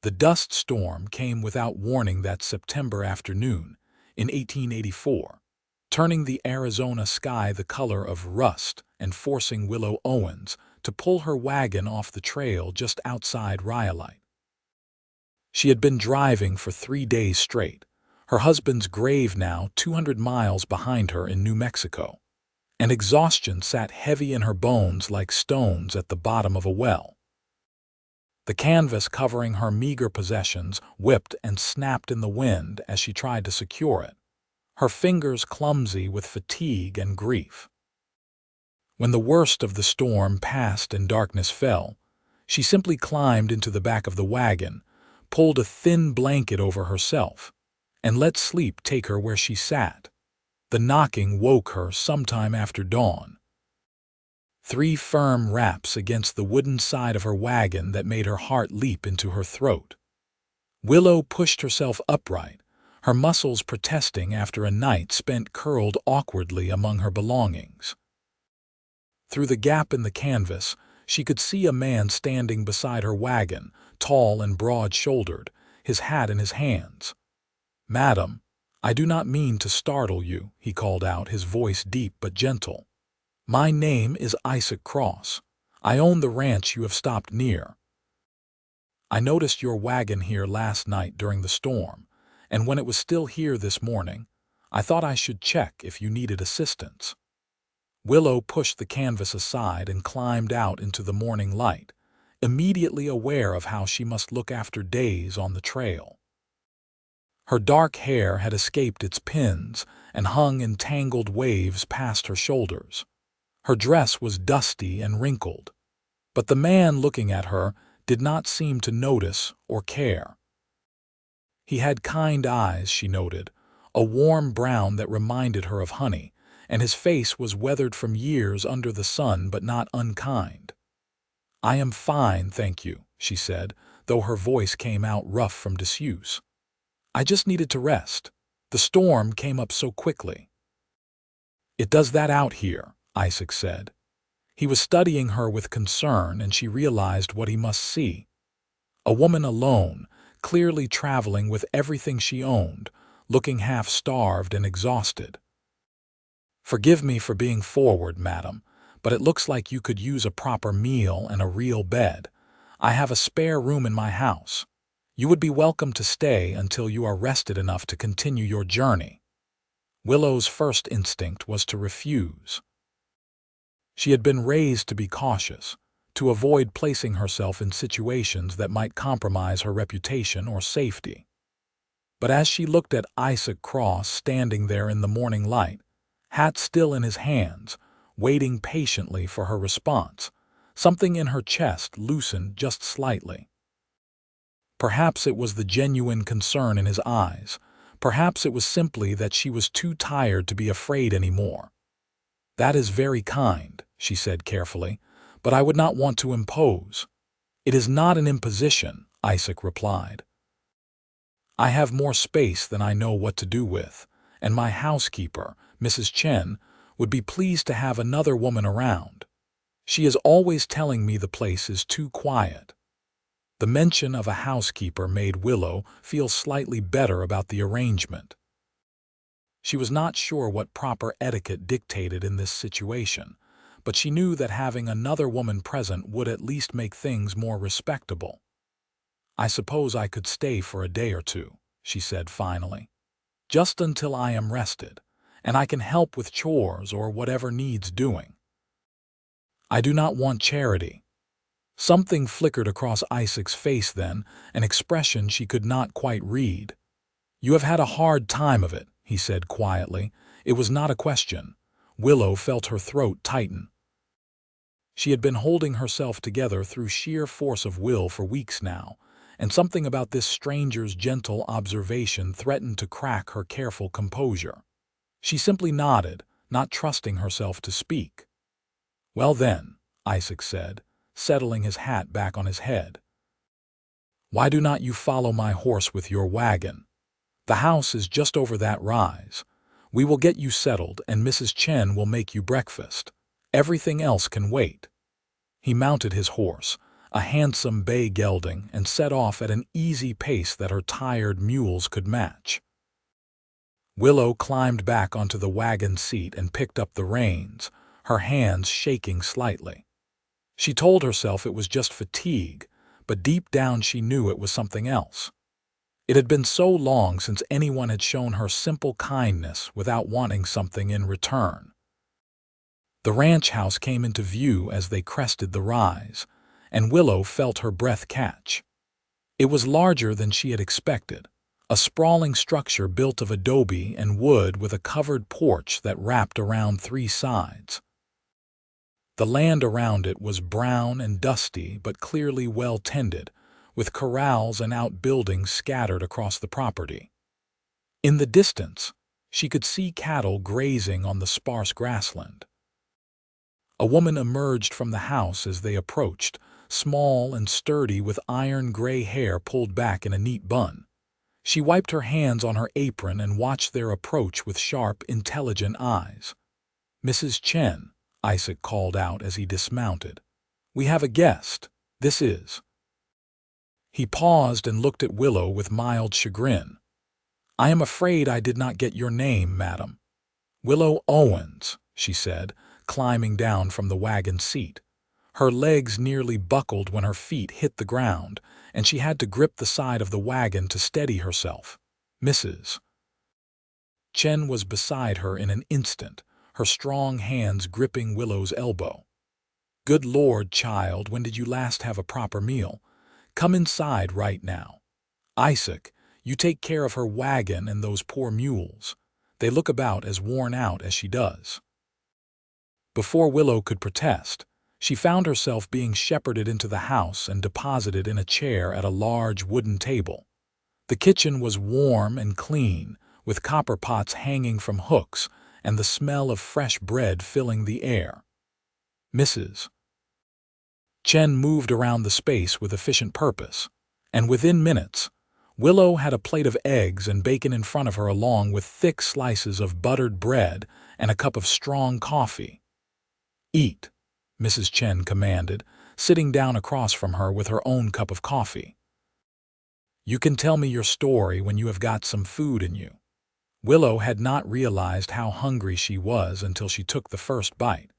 The dust storm came without warning that September afternoon in 1884, turning the Arizona sky the color of rust and forcing Willow Owens to pull her wagon off the trail just outside Rhyolite. She had been driving for 3 days straight, her husband's grave now 200 miles behind her in New Mexico, and exhaustion sat heavy in her bones like stones at the bottom of a well. The canvas covering her meager possessions whipped and snapped in the wind as she tried to secure it, her fingers clumsy with fatigue and grief. When the worst of the storm passed and darkness fell, she simply climbed into the back of the wagon, pulled a thin blanket over herself, and let sleep take her where she sat. The knocking woke her sometime after dawn. 3 firm raps against the wooden side of her wagon that made her heart leap into her throat. Willow pushed herself upright, her muscles protesting after a night spent curled awkwardly among her belongings. Through the gap in the canvas, she could see a man standing beside her wagon, tall and broad-shouldered, his hat in his hands. "Madam, I do not mean to startle you," he called out, his voice deep but gentle. "My name is Isaac Cross. I own the ranch you have stopped near. I noticed your wagon here last night during the storm, and when it was still here this morning, I thought I should check if you needed assistance." Willow pushed the canvas aside and climbed out into the morning light, immediately aware of how she must look after days on the trail. Her dark hair had escaped its pins and hung in tangled waves past her shoulders. Her dress was dusty and wrinkled, but the man looking at her did not seem to notice or care. He had kind eyes, she noted, a warm brown that reminded her of honey, and his face was weathered from years under the sun but not unkind. "I am fine, thank you," she said, though her voice came out rough from disuse. "I just needed to rest. The storm came up so quickly." "It does that out here," Isaac said. He was studying her with concern, and she realized what he must see. A woman alone, clearly traveling with everything she owned, looking half-starved and exhausted. "Forgive me for being forward, madam, but it looks like you could use a proper meal and a real bed. I have a spare room in my house. You would be welcome to stay until you are rested enough to continue your journey." Willow's first instinct was to refuse. She had been raised to be cautious, to avoid placing herself in situations that might compromise her reputation or safety. But as she looked at Isaac Cross standing there in the morning light, hat still in his hands, waiting patiently for her response, something in her chest loosened just slightly. Perhaps it was the genuine concern in his eyes. Perhaps it was simply that she was too tired to be afraid anymore. "That is very kind," she said carefully, "but I would not want to impose." "It is not an imposition," Isaac replied. "I have more space than I know what to do with, and my housekeeper, Mrs. Chen, would be pleased to have another woman around. She is always telling me the place is too quiet." The mention of a housekeeper made Willow feel slightly better about the arrangement. She was not sure what proper etiquette dictated in this situation, but she knew that having another woman present would at least make things more respectable. "I suppose I could stay for a day or two," she said finally. "Just until I am rested, and I can help with chores or whatever needs doing." "I do not want charity." Something flickered across Isaac's face then, an expression she could not quite read. "You have had a hard time of it," he said quietly. It was not a question. Willow felt her throat tighten. She had been holding herself together through sheer force of will for weeks now, and something about this stranger's gentle observation threatened to crack her careful composure. She simply nodded, not trusting herself to speak. "Well then," Isaac said, settling his hat back on his head. "Why do not you follow my horse with your wagon? The house is just over that rise. We will get you settled, and Mrs. Chen will make you breakfast. Everything else can wait." He mounted his horse, a handsome bay gelding, and set off at an easy pace that her tired mules could match. Willow climbed back onto the wagon seat and picked up the reins, her hands shaking slightly. She told herself it was just fatigue, but deep down she knew it was something else. It had been so long since anyone had shown her simple kindness without wanting something in return. The ranch house came into view as they crested the rise, and Willow felt her breath catch. It was larger than she had expected, a sprawling structure built of adobe and wood with a covered porch that wrapped around 3 sides. The land around it was brown and dusty but clearly well tended, with corrals and outbuildings scattered across the property. In the distance, she could see cattle grazing on the sparse grassland. A woman emerged from the house as they approached, small and sturdy with iron-gray hair pulled back in a neat bun. She wiped her hands on her apron and watched their approach with sharp, intelligent eyes. "Mrs. Chen," Isaac called out as he dismounted. "We have a guest. This is—" He paused and looked at Willow with mild chagrin. "I am afraid I did not get your name, madam." "Willow Owens," she said, climbing down from the wagon seat. Her legs nearly buckled when her feet hit the ground, and she had to grip the side of the wagon to steady herself. "Mrs. Chen was beside her in an instant, her strong hands gripping Willow's elbow. "Good Lord, child, when did you last have a proper meal? Come inside right now. Isaac, you take care of her wagon and those poor mules. They look about as worn out as she does." Before Willow could protest, she found herself being shepherded into the house and deposited in a chair at a large wooden table. The kitchen was warm and clean, with copper pots hanging from hooks and the smell of fresh bread filling the air. Mrs. Chen moved around the space with efficient purpose, and within minutes, Willow had a plate of eggs and bacon in front of her along with thick slices of buttered bread and a cup of strong coffee. "Eat," Mrs. Chen commanded, sitting down across from her with her own cup of coffee. "You can tell me your story when you have got some food in you." Willow had not realized how hungry she was until she took the first bite.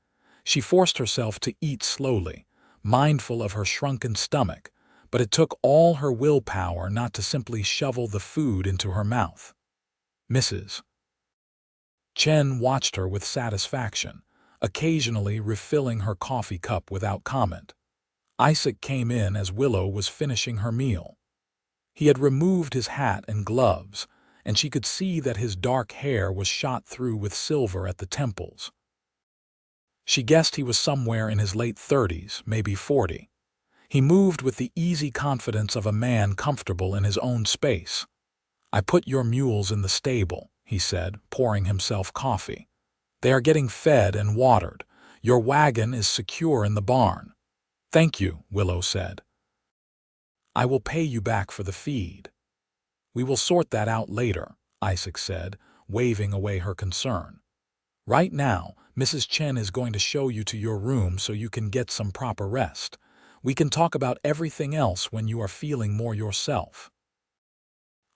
She forced herself to eat slowly, mindful of her shrunken stomach, but it took all her willpower not to simply shovel the food into her mouth. Mrs. Chen watched her with satisfaction, occasionally refilling her coffee cup without comment. Isaac came in as Willow was finishing her meal. He had removed his hat and gloves, and she could see that his dark hair was shot through with silver at the temples. She guessed he was somewhere in his late 30s, maybe 40. He moved with the easy confidence of a man comfortable in his own space. "I put your mules in the stable," he said, pouring himself coffee. "They are getting fed and watered. Your wagon is secure in the barn." "Thank you," Willow said. "I will pay you back for the feed." "We will sort that out later," Isaac said, waving away her concern. "Right now, Mrs. Chen is going to show you to your room so you can get some proper rest. We can talk about everything else when you are feeling more yourself."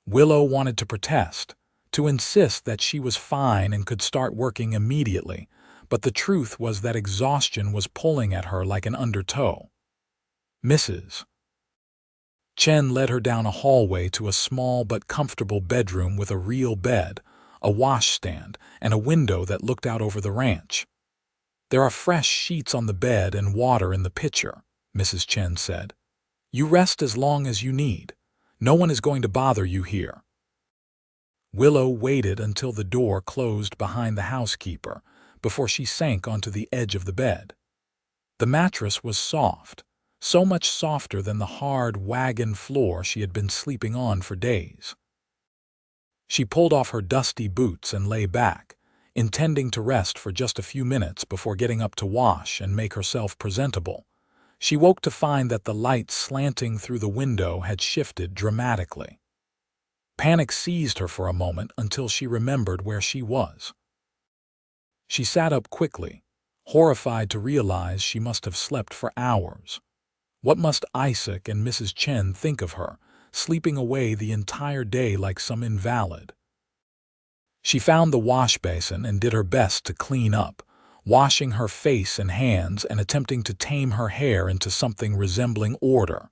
Willow wanted to protest, to insist that she was fine and could start working immediately, but the truth was that exhaustion was pulling at her like an undertow. Mrs. Chen led her down a hallway to a small but comfortable bedroom with a real bed, a washstand, and a window that looked out over the ranch. "There are fresh sheets on the bed and water in the pitcher," Mrs. Chen said. "You rest as long as you need. No one is going to bother you here." Willow waited until the door closed behind the housekeeper before she sank onto the edge of the bed. The mattress was soft, so much softer than the hard wagon floor she had been sleeping on for days. She pulled off her dusty boots and lay back, intending to rest for just a few minutes before getting up to wash and make herself presentable. She woke to find that the light slanting through the window had shifted dramatically. Panic seized her for a moment until she remembered where she was. She sat up quickly, horrified to realize she must have slept for hours. What must Isaac and Mrs. Chen think of her, sleeping away the entire day like some invalid? She found the wash basin and did her best to clean up, washing her face and hands and attempting to tame her hair into something resembling order.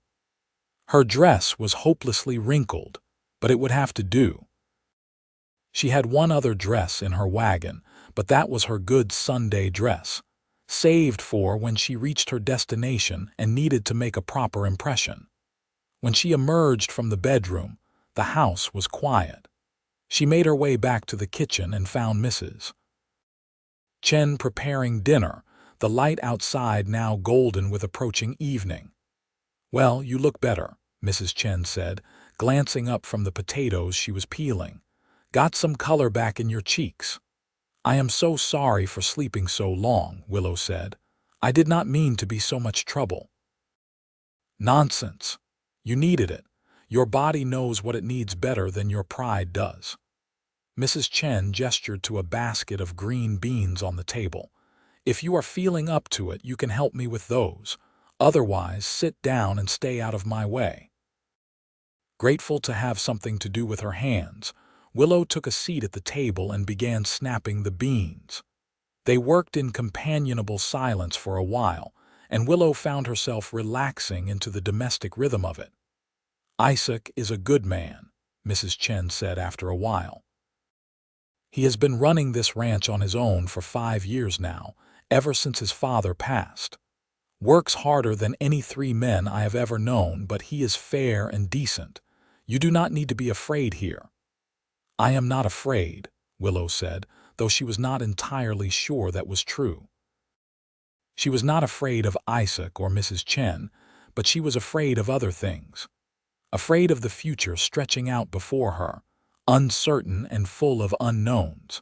Her dress was hopelessly wrinkled, but it would have to do. She had one other dress in her wagon, but that was her good Sunday dress, saved for when she reached her destination and needed to make a proper impression. When she emerged from the bedroom, the house was quiet. She made her way back to the kitchen and found Mrs. Chen preparing dinner, the light outside now golden with approaching evening. "Well, you look better," Mrs. Chen said, glancing up from the potatoes she was peeling. "Got some color back in your cheeks." "I am so sorry for sleeping so long," Willow said. "I did not mean to be so much trouble." "Nonsense. You needed it. Your body knows what it needs better than your pride does." Mrs. Chen gestured to a basket of green beans on the table. "If you are feeling up to it, you can help me with those. Otherwise, sit down and stay out of my way." Grateful to have something to do with her hands, Willow took a seat at the table and began snapping the beans. They worked in companionable silence for a while, and Willow found herself relaxing into the domestic rhythm of it. "Isaac is a good man," Mrs. Chen said after a while. "He has been running this ranch on his own for 5 years now, ever since his father passed. Works harder than any 3 men I have ever known, but he is fair and decent. You do not need to be afraid here." "I am not afraid," Willow said, though she was not entirely sure that was true. She was not afraid of Isaac or Mrs. Chen, but she was afraid of other things. Afraid of the future stretching out before her, uncertain and full of unknowns.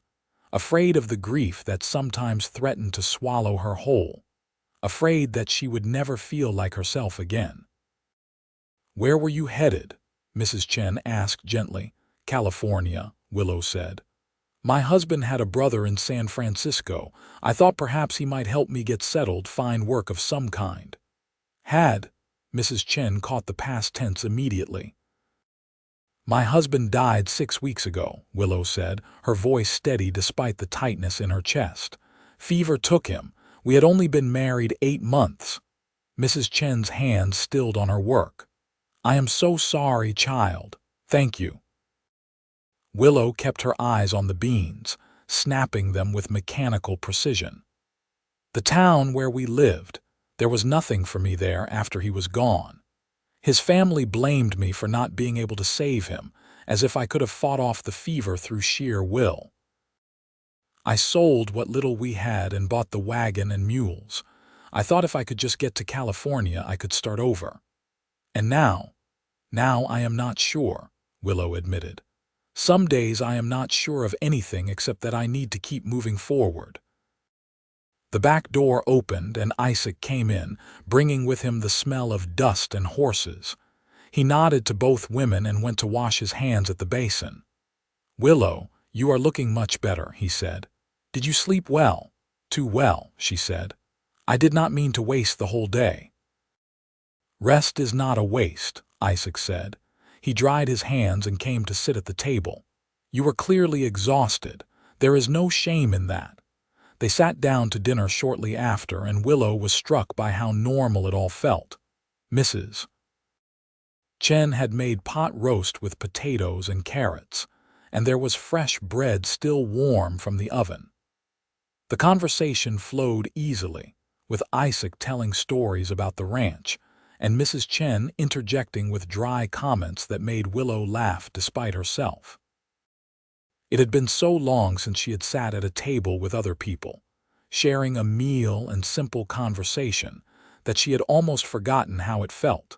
Afraid of the grief that sometimes threatened to swallow her whole. Afraid that she would never feel like herself again. "Where were you headed?" Mrs. Chen asked gently. "California," Willow said. "My husband had a brother in San Francisco. I thought perhaps he might help me get settled, find work of some kind." "Had?" Mrs. Chen caught the past tense immediately. "My husband died 6 weeks ago," Willow said, her voice steady despite the tightness in her chest. "Fever took him. We had only been married 8 months. Mrs. Chen's hands stilled on her work. "I am so sorry, child. Thank you." Willow kept her eyes on the beans, snapping them with mechanical precision. "The town where we lived, there was nothing for me there after he was gone. His family blamed me for not being able to save him, as if I could have fought off the fever through sheer will. I sold what little we had and bought the wagon and mules. I thought if I could just get to California, I could start over. And now I am not sure," Willow admitted. "Some days I am not sure of anything except that I need to keep moving forward." The back door opened and Isaac came in, bringing with him the smell of dust and horses. He nodded to both women and went to wash his hands at the basin. "Willow, you are looking much better," he said. "Did you sleep well?" "Too well," she said. "I did not mean to waste the whole day." "Rest is not a waste," Isaac said. He dried his hands and came to sit at the table. "You were clearly exhausted. There is no shame in that." They sat down to dinner shortly after, and Willow was struck by how normal it all felt. Mrs. Chen had made pot roast with potatoes and carrots, and there was fresh bread still warm from the oven. The conversation flowed easily, with Isaac telling stories about the ranch, and Mrs. Chen interjecting with dry comments that made Willow laugh despite herself. It had been so long since she had sat at a table with other people, sharing a meal and simple conversation, that she had almost forgotten how it felt.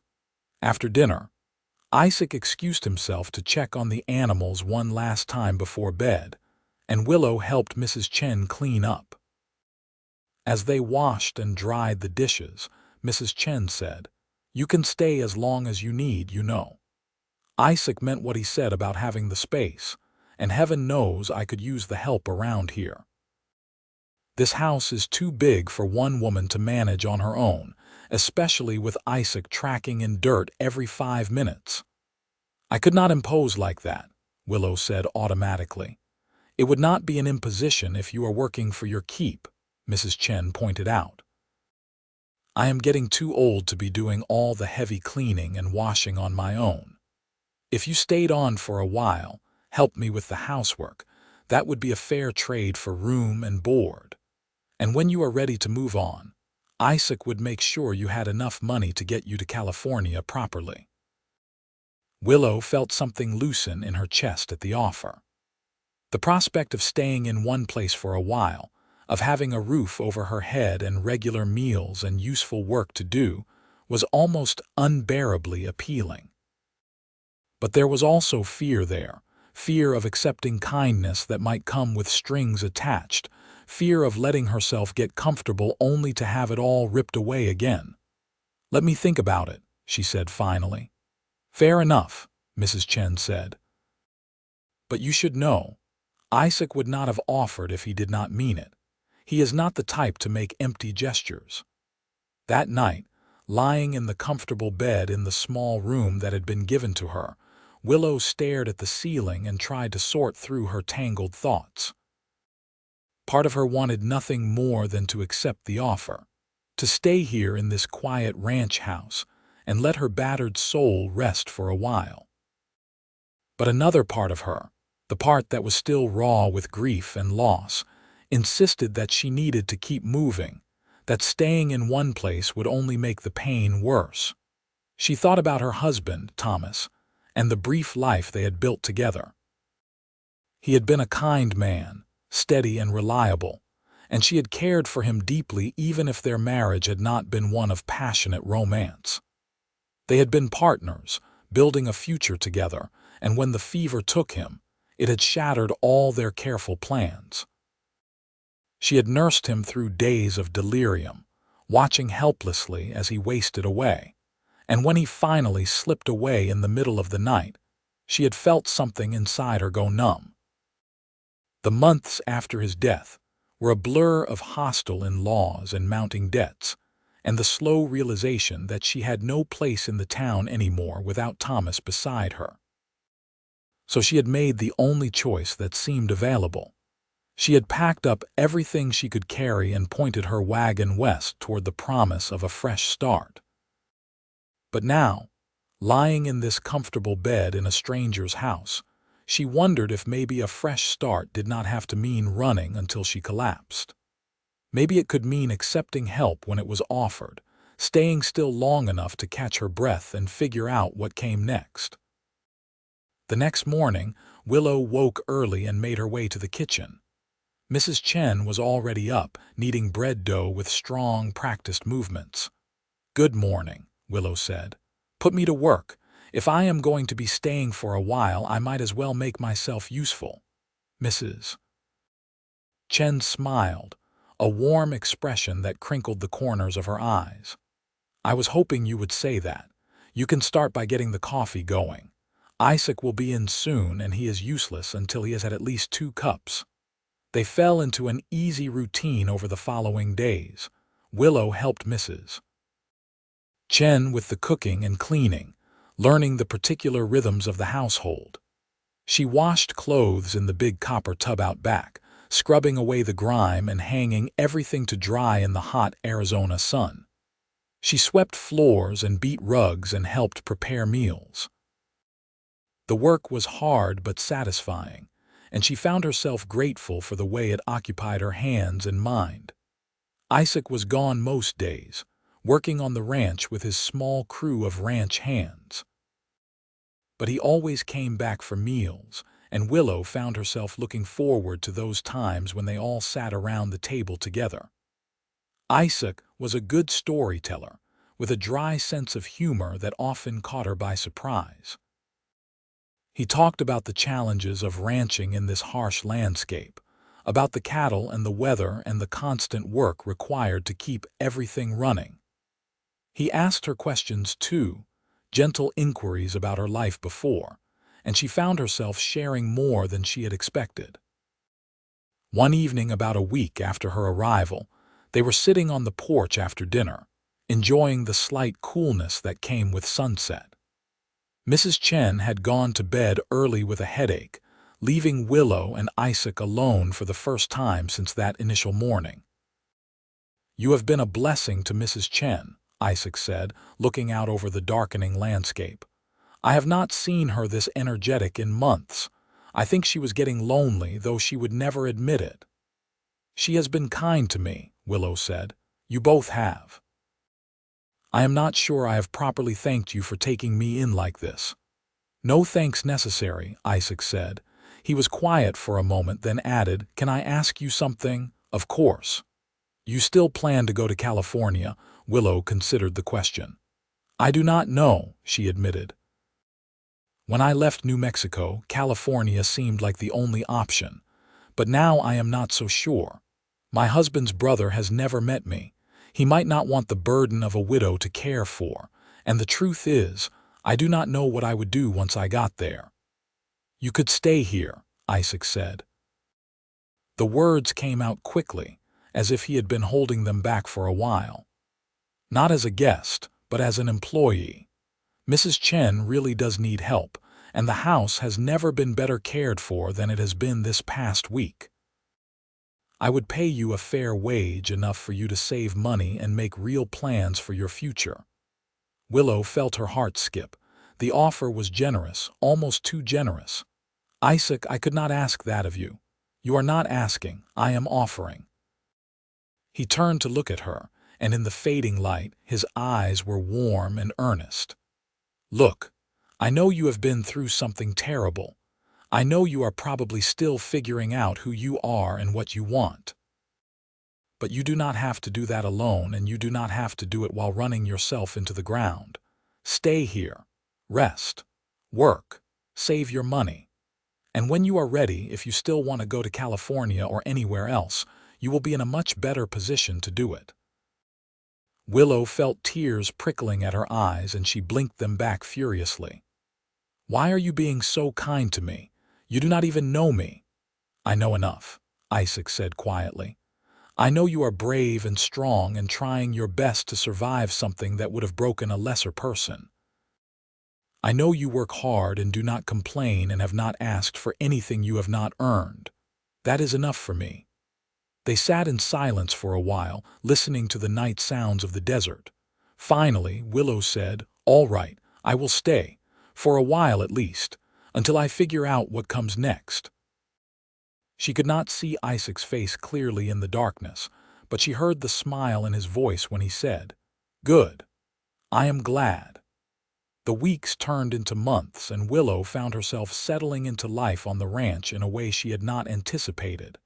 After dinner, Isaac excused himself to check on the animals one last time before bed, and Willow helped Mrs. Chen clean up. As they washed and dried the dishes, Mrs. Chen said, "You can stay as long as you need, you know." Isaac meant what he said about having the space, and heaven knows I could use the help around here. This house is too big for one woman to manage on her own, especially with Isaac tracking in dirt every 5 minutes. I could not impose like that, Willow said automatically. It would not be an imposition if you are working for your keep, Mrs. Chen pointed out. I am getting too old to be doing all the heavy cleaning and washing on my own. If you stayed on for a while, helped me with the housework, that would be a fair trade for room and board. And when you are ready to move on, Isaac would make sure you had enough money to get you to California properly. Willow felt something loosen in her chest at the offer. The prospect of staying in one place for a while, of having a roof over her head and regular meals and useful work to do, was almost unbearably appealing. But there was also fear there, fear of accepting kindness that might come with strings attached, fear of letting herself get comfortable only to have it all ripped away again. Let me think about it, she said finally. Fair enough, Mrs. Chen said. But you should know, Isaac would not have offered if he did not mean it. He is not the type to make empty gestures. That night, lying in the comfortable bed in the small room that had been given to her, Willow stared at the ceiling and tried to sort through her tangled thoughts. Part of her wanted nothing more than to accept the offer, to stay here in this quiet ranch house and let her battered soul rest for a while. But another part of her, the part that was still raw with grief and loss, insisted that she needed to keep moving, that staying in one place would only make the pain worse. She thought about her husband, Thomas, and the brief life they had built together. He had been a kind man, steady and reliable, and she had cared for him deeply even if their marriage had not been one of passionate romance. They had been partners, building a future together, and when the fever took him, it had shattered all their careful plans. She had nursed him through days of delirium, watching helplessly as he wasted away, and when he finally slipped away in the middle of the night, she had felt something inside her go numb. The months after his death were a blur of hostile in-laws and mounting debts, and the slow realization that she had no place in the town anymore without Thomas beside her. So she had made the only choice that seemed available. She had packed up everything she could carry and pointed her wagon west toward the promise of a fresh start. But now, lying in this comfortable bed in a stranger's house, she wondered if maybe a fresh start did not have to mean running until she collapsed. Maybe it could mean accepting help when it was offered, staying still long enough to catch her breath and figure out what came next. The next morning, Willow woke early and made her way to the kitchen. Mrs. Chen was already up, kneading bread dough with strong, practiced movements. "Good morning," Willow said. "Put me to work. If I am going to be staying for a while, I might as well make myself useful." Mrs. Chen smiled, a warm expression that crinkled the corners of her eyes. "I was hoping you would say that. You can start by getting the coffee going. Isaac will be in soon, and he is useless until he has had at least 2 cups. They fell into an easy routine over the following days. Willow helped Mrs. Chen with the cooking and cleaning, learning the particular rhythms of the household. She washed clothes in the big copper tub out back, scrubbing away the grime and hanging everything to dry in the hot Arizona sun. She swept floors and beat rugs and helped prepare meals. The work was hard but satisfying, and she found herself grateful for the way it occupied her hands and mind. Isaac was gone most days, working on the ranch with his small crew of ranch hands. But he always came back for meals, and Willow found herself looking forward to those times when they all sat around the table together. Isaac was a good storyteller, with a dry sense of humor that often caught her by surprise. He talked about the challenges of ranching in this harsh landscape, about the cattle and the weather and the constant work required to keep everything running. He asked her questions too, gentle inquiries about her life before, and she found herself sharing more than she had expected. One evening about a week after her arrival, they were sitting on the porch after dinner, enjoying the slight coolness that came with sunset. Mrs. Chen had gone to bed early with a headache, leaving Willow and Isaac alone for the first time since that initial morning. "You have been a blessing to Mrs. Chen," Isaac said, looking out over the darkening landscape. "I have not seen her this energetic in months. I think she was getting lonely, though she would never admit it." "She has been kind to me," Willow said. "You both have." "I am not sure I have properly thanked you for taking me in like this." "No thanks necessary," Isaac said. He was quiet for a moment, then added, "Can I ask you something?" "Of course." "You still plan to go to California?" Willow considered the question. "I do not know," she admitted. "When I left New Mexico, California seemed like the only option. But now I am not so sure. My husband's brother has never met me. He might not want the burden of a widow to care for, and the truth is, I do not know what I would do once I got there." "You could stay here," Isaac said. The words came out quickly, as if he had been holding them back for a while. "Not as a guest, but as an employee. Mrs. Chen really does need help, and the house has never been better cared for than it has been this past week. I would pay you a fair wage, enough for you to save money and make real plans for your future." Willow felt her heart skip. The offer was generous, almost too generous. "Isaac, I could not ask that of you." "You are not asking, I am offering." He turned to look at her, and in the fading light, his eyes were warm and earnest. "Look, I know you have been through something terrible. I know you are probably still figuring out who you are and what you want. But you do not have to do that alone, and you do not have to do it while running yourself into the ground. Stay here. Rest. Work. Save your money. And when you are ready, if you still want to go to California or anywhere else, you will be in a much better position to do it." Willow felt tears prickling at her eyes, and she blinked them back furiously. "Why are you being so kind to me? You do not even know me." "I know enough," Isaac said quietly. "I know you are brave and strong and trying your best to survive something that would have broken a lesser person. I know you work hard and do not complain and have not asked for anything you have not earned. That is enough for me." They sat in silence for a while, listening to the night sounds of the desert. Finally, Willow said, "All right, I will stay, for a while at least, until I figure out what comes next." She could not see Isaac's face clearly in the darkness, but she heard the smile in his voice when he said, "Good. I am glad." The weeks turned into months, and Willow found herself settling into life on the ranch in a way she had not anticipated.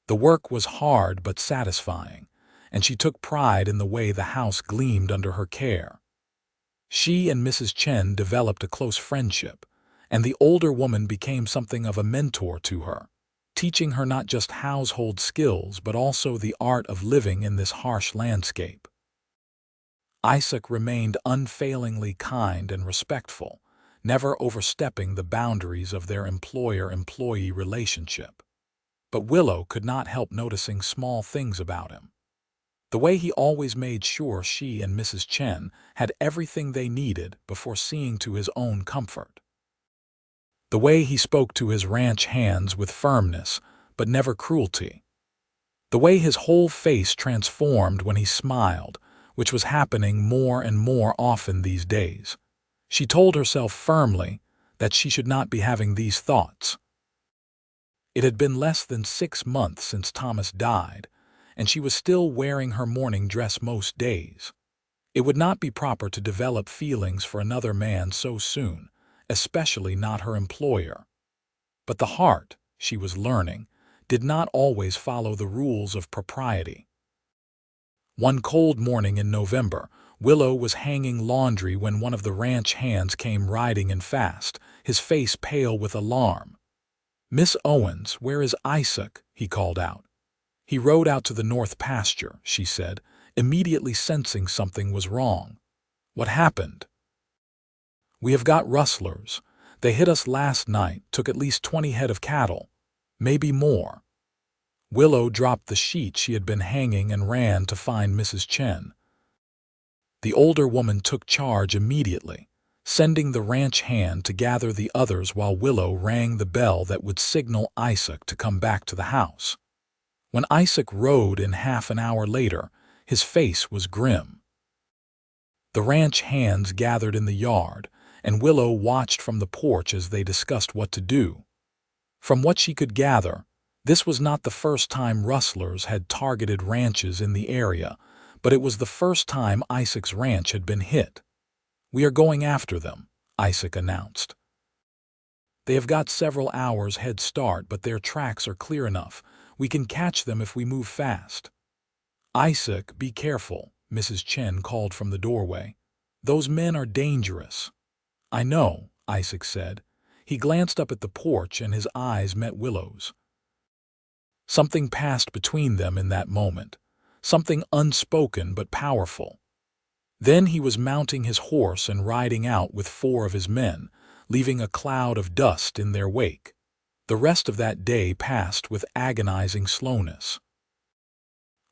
The work was hard but satisfying, and she took pride in the way the house gleamed under her care. She and Mrs. Chen developed a close friendship, and the older woman became something of a mentor to her, teaching her not just household skills but also the art of living in this harsh landscape. Isaac remained unfailingly kind and respectful, never overstepping the boundaries of their employer-employee relationship. But Willow could not help noticing small things about him. The way he always made sure she and Mrs. Chen had everything they needed before seeing to his own comfort. The way he spoke to his ranch hands with firmness, but never cruelty. The way his whole face transformed when he smiled, which was happening more and more often these days. She told herself firmly that she should not be having these thoughts. It had been less than 6 months since Thomas died, and she was still wearing her mourning dress most days. It would not be proper to develop feelings for another man so soon, especially not her employer. But the heart, she was learning, did not always follow the rules of propriety. One cold morning in November, Willow was hanging laundry when one of the ranch hands came riding in fast, his face pale with alarm. "Miss Owens, where is Isaac?" he called out. "He rode out to the north pasture," she said, immediately sensing something was wrong. "What happened?" "We have got rustlers. They hit us last night, took at least 20 head of cattle. Maybe more." Willow dropped the sheet she had been hanging and ran to find Mrs. Chen. The older woman took charge immediately, sending the ranch hand to gather the others while Willow rang the bell that would signal Isaac to come back to the house. When Isaac rode in half an hour later, his face was grim. The ranch hands gathered in the yard, and Willow watched from the porch as they discussed what to do. From what she could gather, this was not the first time rustlers had targeted ranches in the area, but it was the first time Isaac's ranch had been hit. "We are going after them," Isaac announced. "They have got several hours head start, but their tracks are clear enough. We can catch them if we move fast." "Isaac, be careful," Mrs. Chen called from the doorway. "Those men are dangerous." "I know," Isaac said. He glanced up at the porch and his eyes met Willow's. Something passed between them in that moment, something unspoken but powerful. Then he was mounting his horse and riding out with 4 of his men, leaving a cloud of dust in their wake. The rest of that day passed with agonizing slowness.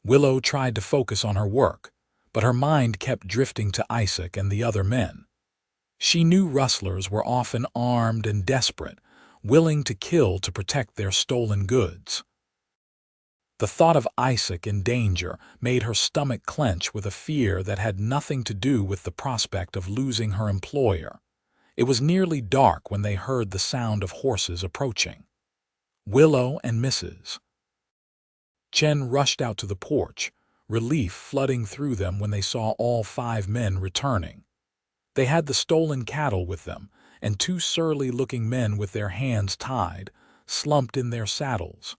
Willow tried to focus on her work, but her mind kept drifting to Isaac and the other men. She knew rustlers were often armed and desperate, willing to kill to protect their stolen goods. The thought of Isaac in danger made her stomach clench with a fear that had nothing to do with the prospect of losing her employer. It was nearly dark when they heard the sound of horses approaching. Willow and Mrs. Chen rushed out to the porch, relief flooding through them when they saw all 5 men returning. They had the stolen cattle with them, and 2 surly-looking men with their hands tied, slumped in their saddles.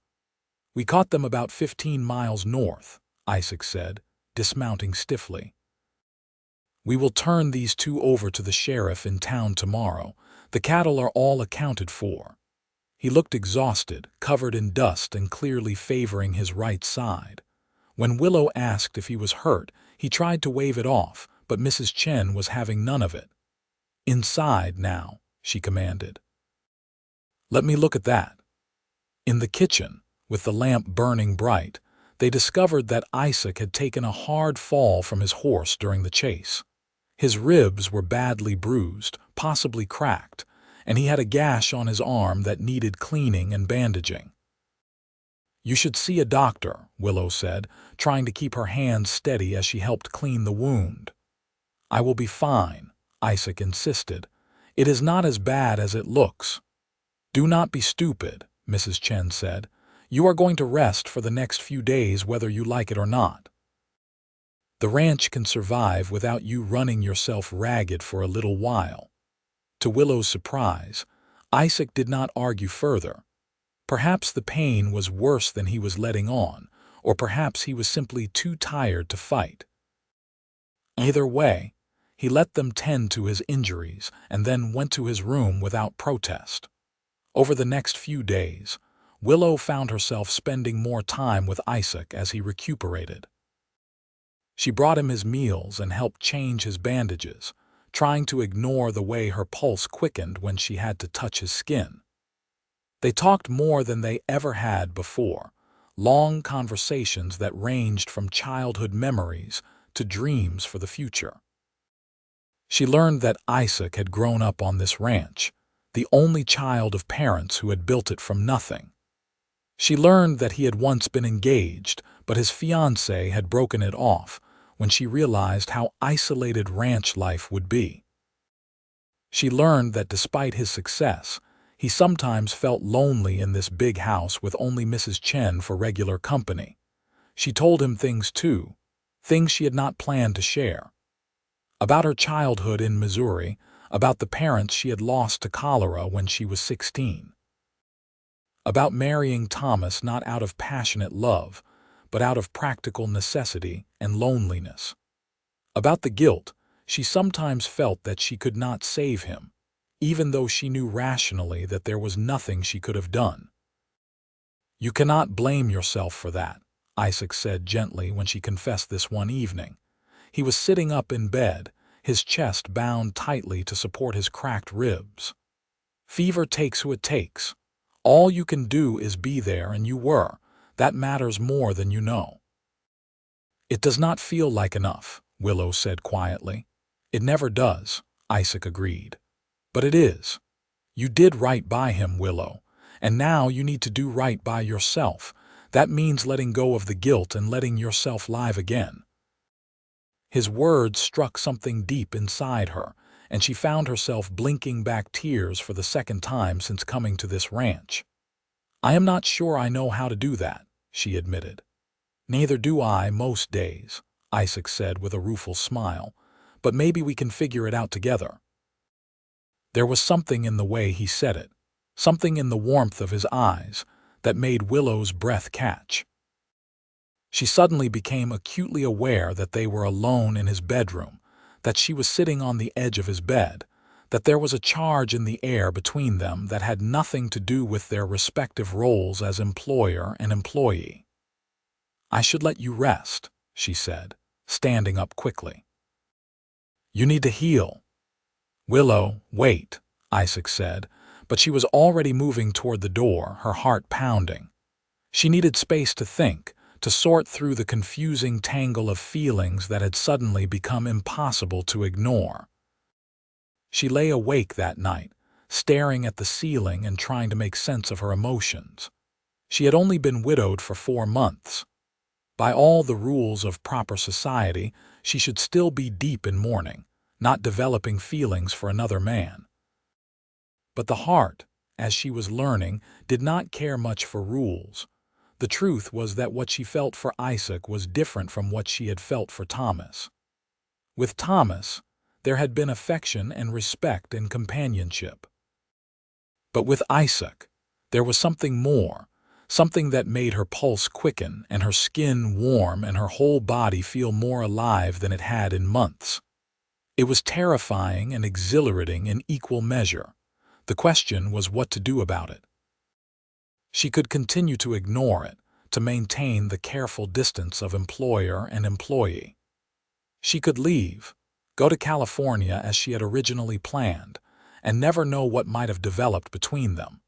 "We caught them about 15 miles north," Isaac said, dismounting stiffly. "We will turn these 2 over to the sheriff in town tomorrow. The cattle are all accounted for." He looked exhausted, covered in dust and clearly favoring his right side. When Willow asked if he was hurt, he tried to wave it off, but Mrs. Chen was having none of it. "Inside now," she commanded. "Let me look at that." In the kitchen, with the lamp burning bright, they discovered that Isaac had taken a hard fall from his horse during the chase. His ribs were badly bruised, possibly cracked, and he had a gash on his arm that needed cleaning and bandaging. "You should see a doctor," Willow said, trying to keep her hands steady as she helped clean the wound. "I will be fine," Isaac insisted. "It is not as bad as it looks." "Do not be stupid," Mrs. Chen said. "You are going to rest for the next few days whether you like it or not. The ranch can survive without you running yourself ragged for a little while." To Willow's surprise, Isaac did not argue further. Perhaps the pain was worse than he was letting on, or perhaps he was simply too tired to fight. Either way, he let them tend to his injuries and then went to his room without protest. Over the next few days, Willow found herself spending more time with Isaac as he recuperated. She brought him his meals and helped change his bandages, trying to ignore the way her pulse quickened when she had to touch his skin. They talked more than they ever had before, long conversations that ranged from childhood memories to dreams for the future. She learned that Isaac had grown up on this ranch, the only child of parents who had built it from nothing. She learned that he had once been engaged, but his fiancée had broken it off when she realized how isolated ranch life would be. She learned that despite his success, he sometimes felt lonely in this big house with only Mrs. Chen for regular company. She told him things too, things she had not planned to share. About her childhood in Missouri, about the parents she had lost to cholera when she was 16. About marrying Thomas not out of passionate love, but out of practical necessity and loneliness. About the guilt she sometimes felt that she could not save him, even though she knew rationally that there was nothing she could have done. "You cannot blame yourself for that," Isaac said gently when she confessed this one evening. He was sitting up in bed, his chest bound tightly to support his cracked ribs. "Fever takes who it takes. All you can do is be there, and you were. That matters more than you know." "It does not feel like enough," Willow said quietly. "It never does," Isaac agreed. "But it is. You did right by him, Willow, and now you need to do right by yourself. That means letting go of the guilt and letting yourself live again." His words struck something deep inside her, and she found herself blinking back tears for the second time since coming to this ranch. "I am not sure I know how to do that," she admitted. "Neither do I most days," Isaac said with a rueful smile, "but maybe we can figure it out together." There was something in the way he said it, something in the warmth of his eyes, that made Willow's breath catch. She suddenly became acutely aware that they were alone in his bedroom, that she was sitting on the edge of his bed, that there was a charge in the air between them that had nothing to do with their respective roles as employer and employee. "I should let you rest," she said, standing up quickly. "You need to heal." "Willow, wait," Isaac said, but she was already moving toward the door, her heart pounding. She needed space to think, to sort through the confusing tangle of feelings that had suddenly become impossible to ignore. She lay awake that night, staring at the ceiling and trying to make sense of her emotions. She had only been widowed for 4 months. By all the rules of proper society, she should still be deep in mourning, not developing feelings for another man. But the heart, as she was learning, did not care much for rules. The truth was that what she felt for Isaac was different from what she had felt for Thomas. With Thomas, there had been affection and respect and companionship. But with Isaac, there was something more, something that made her pulse quicken and her skin warm and her whole body feel more alive than it had in months. It was terrifying and exhilarating in equal measure. The question was what to do about it. She could continue to ignore it, to maintain the careful distance of employer and employee. She could leave, go to California as she had originally planned, and never know what might have developed between them.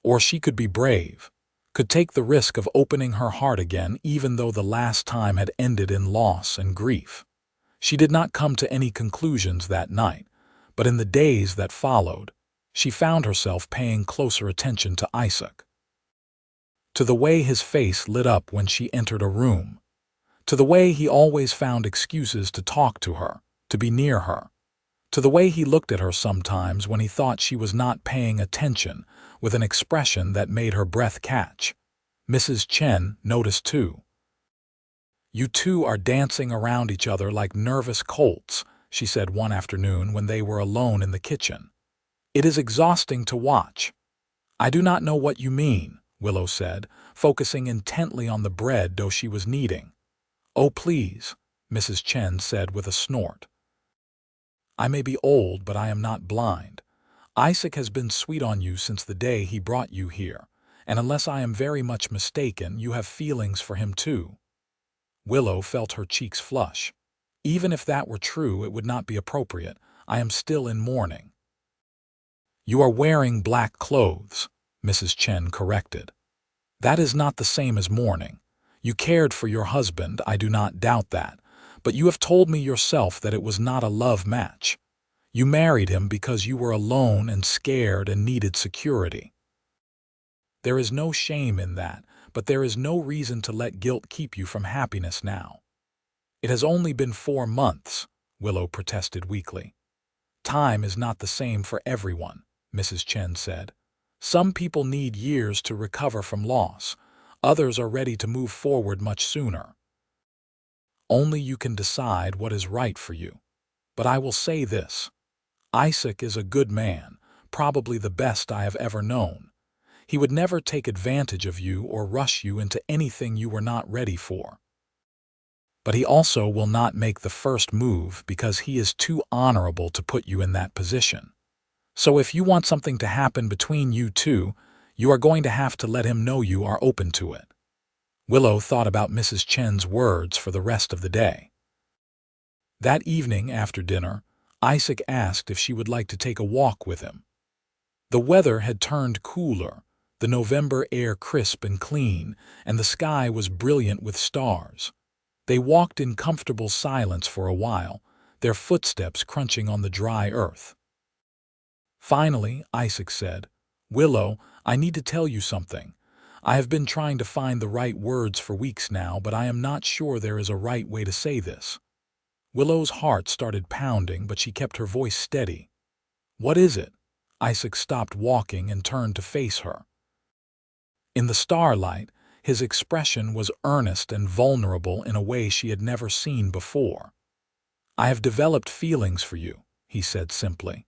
Or she could be brave, could take the risk of opening her heart again even though the last time had ended in loss and grief. She did not come to any conclusions that night, but in the days that followed, she found herself paying closer attention to Isaac. To the way his face lit up when she entered a room. To the way he always found excuses to talk to her, to be near her. To the way he looked at her sometimes when he thought she was not paying attention, with an expression that made her breath catch. Mrs. Chen noticed too. "You two are dancing around each other like nervous colts," she said one afternoon when they were alone in the kitchen. "It is exhausting to watch." "I do not know what you mean," Willow said, focusing intently on the bread dough she was kneading. "Oh, please," Mrs. Chen said with a snort. "I may be old, but I am not blind. Isaac has been sweet on you since the day he brought you here, and unless I am very much mistaken, you have feelings for him too." Willow felt her cheeks flush. "Even if that were true, it would not be appropriate. I am still in mourning." "You are wearing black clothes," Mrs. Chen corrected. "That is not the same as mourning. You cared for your husband, I do not doubt that, but you have told me yourself that it was not a love match. You married him because you were alone and scared and needed security. There is no shame in that, but there is no reason to let guilt keep you from happiness now." "It has only been 4 months," Willow protested weakly. "Time is not the same for everyone," Mrs. Chen said. "Some people need years to recover from loss. Others are ready to move forward much sooner. Only you can decide what is right for you. But I will say this. Isaac is a good man, probably the best I have ever known. He would never take advantage of you or rush you into anything you were not ready for. But he also will not make the first move because he is too honorable to put you in that position. So if you want something to happen between you two, you are going to have to let him know you are open to it." Willow thought about Mrs. Chen's words for the rest of the day. That evening after dinner, Isaac asked if she would like to take a walk with him. The weather had turned cooler, the November air crisp and clean, and the sky was brilliant with stars. They walked in comfortable silence for a while, their footsteps crunching on the dry earth. Finally, Isaac said, "Willow, I need to tell you something. I have been trying to find the right words for weeks now, but I am not sure there is a right way to say this." Willow's heart started pounding, but she kept her voice steady. "What is it?" Isaac stopped walking and turned to face her. In the starlight, his expression was earnest and vulnerable in a way she had never seen before. "I have developed feelings for you," he said simply.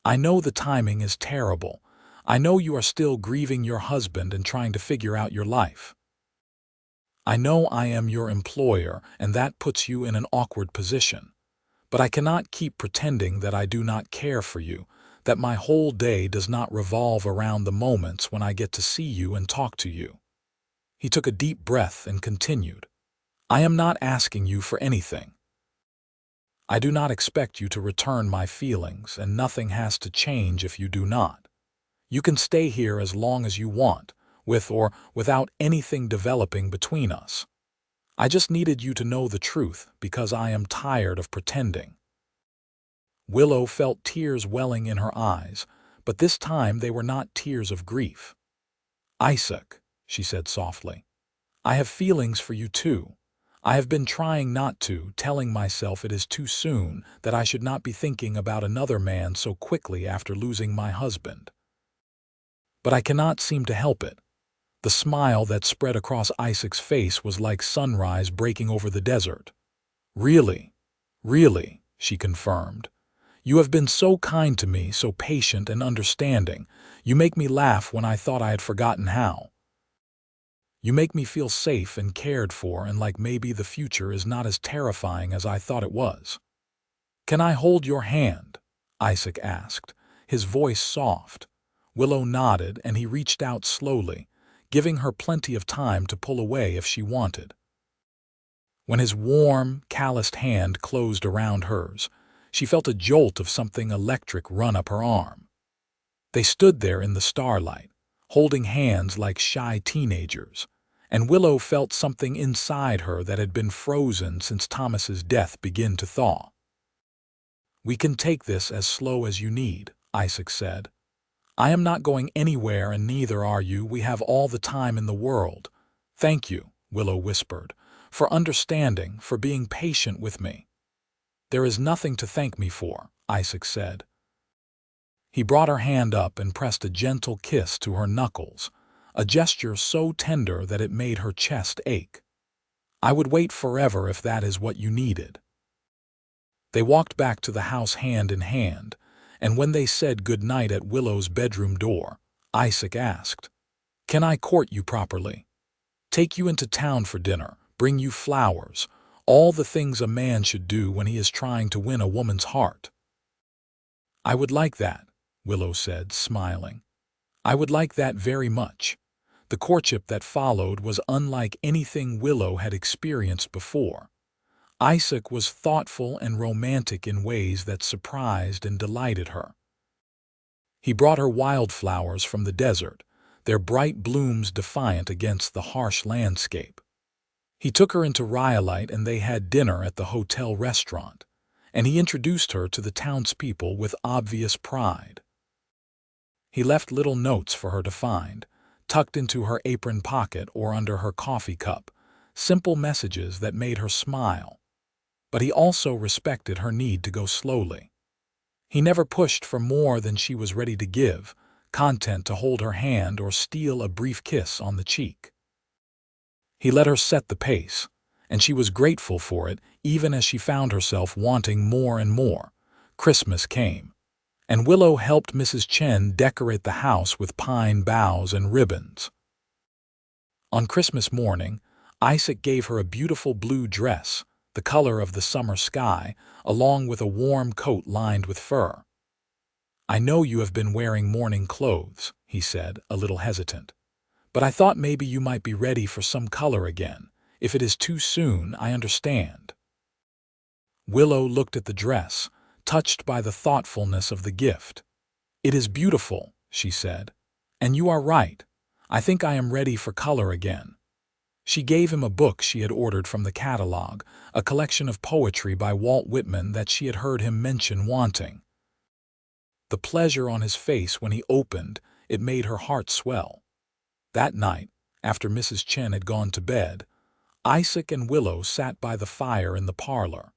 "I know the timing is terrible. I know you are still grieving your husband and trying to figure out your life. I know I am your employer, and that puts you in an awkward position. But I cannot keep pretending that I do not care for you, that my whole day does not revolve around the moments when I get to see you and talk to you." He took a deep breath and continued, "I am not asking you for anything. I do not expect you to return my feelings, and nothing has to change if you do not. You can stay here as long as you want, with or without anything developing between us. I just needed you to know the truth because I am tired of pretending." Willow felt tears welling in her eyes, but this time they were not tears of grief. "Isaac," she said softly, "I have feelings for you too. I have been trying not to, telling myself it is too soon, that I should not be thinking about another man so quickly after losing my husband. But I cannot seem to help it." The smile that spread across Isaac's face was like sunrise breaking over the desert. "Really, really," she confirmed. "You have been so kind to me, so patient and understanding. You make me laugh when I thought I had forgotten how. You make me feel safe and cared for, and like maybe the future is not as terrifying as I thought it was." "Can I hold your hand?" Isaac asked, his voice soft. Willow nodded, and he reached out slowly, giving her plenty of time to pull away if she wanted. When his warm, calloused hand closed around hers, she felt a jolt of something electric run up her arm. They stood there in the starlight, holding hands like shy teenagers, and Willow felt something inside her that had been frozen since Thomas's death begin to thaw. "We can take this as slow as you need," Isaac said. "I am not going anywhere, and neither are you. We have all the time in the world." "Thank you," Willow whispered, "for understanding, for being patient with me." "There is nothing to thank me for," Isaac said. He brought her hand up and pressed a gentle kiss to her knuckles, a gesture so tender that it made her chest ache. "I would wait forever if that is what you needed." They walked back to the house hand in hand, and when they said good night at Willow's bedroom door, Isaac asked, "Can I court you properly? Take you into town for dinner, bring you flowers, all the things a man should do when he is trying to win a woman's heart?" "I would like that," Willow said, smiling. "I would like that very much." The courtship that followed was unlike anything Willow had experienced before. Isaac was thoughtful and romantic in ways that surprised and delighted her. He brought her wildflowers from the desert, their bright blooms defiant against the harsh landscape. He took her into Rhyolite and they had dinner at the hotel restaurant, and he introduced her to the townspeople with obvious pride. He left little notes for her to find, tucked into her apron pocket or under her coffee cup, simple messages that made her smile. But he also respected her need to go slowly. He never pushed for more than she was ready to give, content to hold her hand or steal a brief kiss on the cheek. He let her set the pace, and she was grateful for it even as she found herself wanting more and more. Christmas came, and Willow helped Mrs. Chen decorate the house with pine boughs and ribbons. On Christmas morning, Isaac gave her a beautiful blue dress, the color of the summer sky, along with a warm coat lined with fur. "I know you have been wearing mourning clothes," he said, a little hesitant, "but I thought maybe you might be ready for some color again. If it is too soon, I understand." Willow looked at the dress, touched by the thoughtfulness of the gift. "It is beautiful," she said, "and you are right. I think I am ready for color again." She gave him a book she had ordered from the catalog, a collection of poetry by Walt Whitman that she had heard him mention wanting. The pleasure on his face when he opened it made her heart swell. That night, after Mrs. Chen had gone to bed, Isaac and Willow sat by the fire in the parlor.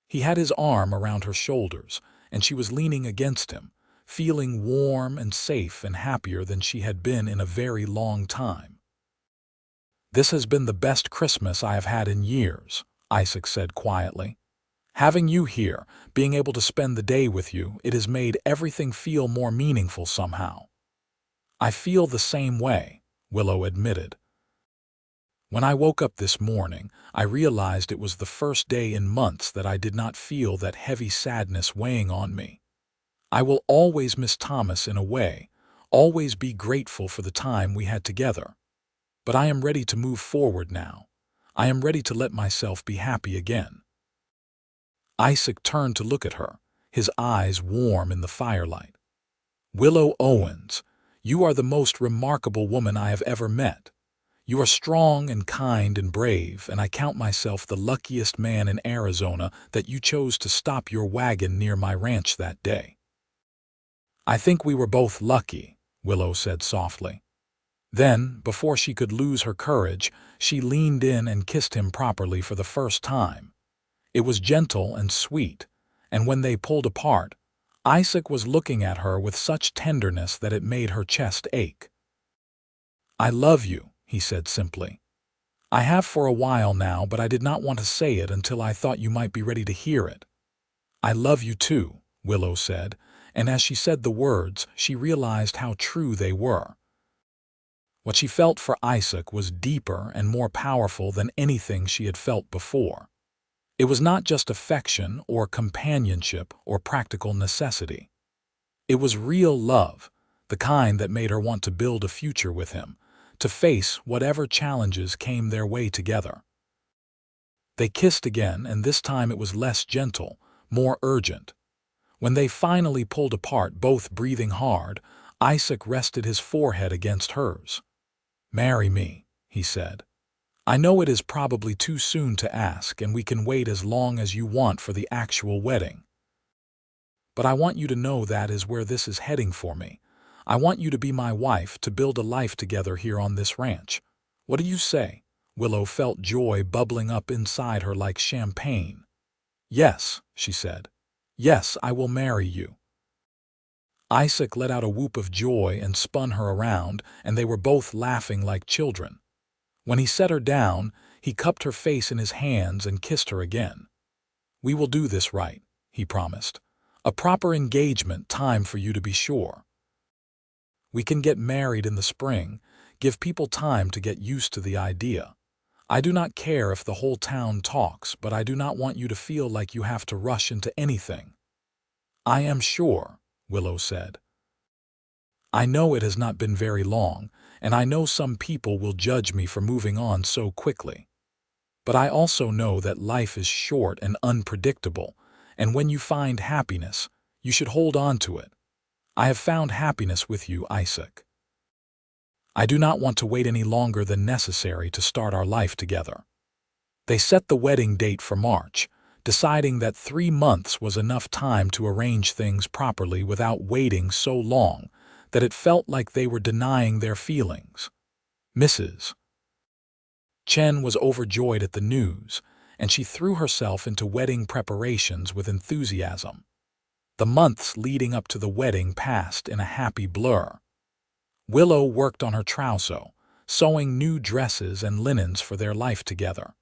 He had his arm around her shoulders, and she was leaning against him, feeling warm and safe and happier than she had been in a very long time. "This has been the best Christmas I have had in years," Isaac said quietly. "Having you here, being able to spend the day with you, it has made everything feel more meaningful somehow." "I feel the same way," Willow admitted. "When I woke up this morning, I realized it was the first day in months that I did not feel that heavy sadness weighing on me. I will always miss Thomas in a way, always be grateful for the time we had together. But I am ready to move forward now. I am ready to let myself be happy again." Isaac turned to look at her, his eyes warm in the firelight. "Willow Owens, you are the most remarkable woman I have ever met. You are strong and kind and brave, and I count myself the luckiest man in Arizona that you chose to stop your wagon near my ranch that day." "I think we were both lucky," Willow said softly. Then, before she could lose her courage, she leaned in and kissed him properly for the first time. It was gentle and sweet, and when they pulled apart, Isaac was looking at her with such tenderness that it made her chest ache. "I love you," he said simply. "I have for a while now, but I did not want to say it until I thought you might be ready to hear it." "I love you too," Willow said, and as she said the words, she realized how true they were. What she felt for Isaac was deeper and more powerful than anything she had felt before. It was not just affection or companionship or practical necessity. It was real love, the kind that made her want to build a future with him, to face whatever challenges came their way together. They kissed again, and this time it was less gentle, more urgent. When they finally pulled apart, both breathing hard, Isaac rested his forehead against hers. "Marry me," he said. "I know it is probably too soon to ask, and we can wait as long as you want for the actual wedding. But I want you to know that is where this is heading for me. I want you to be my wife, to build a life together here on this ranch. What do you say?" Willow felt joy bubbling up inside her like champagne. "Yes," she said. "Yes, I will marry you." Isaac let out a whoop of joy and spun her around, and they were both laughing like children. When he set her down, he cupped her face in his hands and kissed her again. "We will do this right," he promised. "A proper engagement, time for you to be sure. We can get married in the spring, give people time to get used to the idea. I do not care if the whole town talks, but I do not want you to feel like you have to rush into anything." "I am sure," Willow said. "I know it has not been very long, and I know some people will judge me for moving on so quickly. But I also know that life is short and unpredictable, and when you find happiness, you should hold on to it. I have found happiness with you, Isaac. I do not want to wait any longer than necessary to start our life together." They set the wedding date for March, deciding that 3 months was enough time to arrange things properly without waiting so long that it felt like they were denying their feelings. Mrs. Chen was overjoyed at the news, and she threw herself into wedding preparations with enthusiasm. The months leading up to the wedding passed in a happy blur. Willow worked on her trousseau, sewing new dresses and linens for their life together.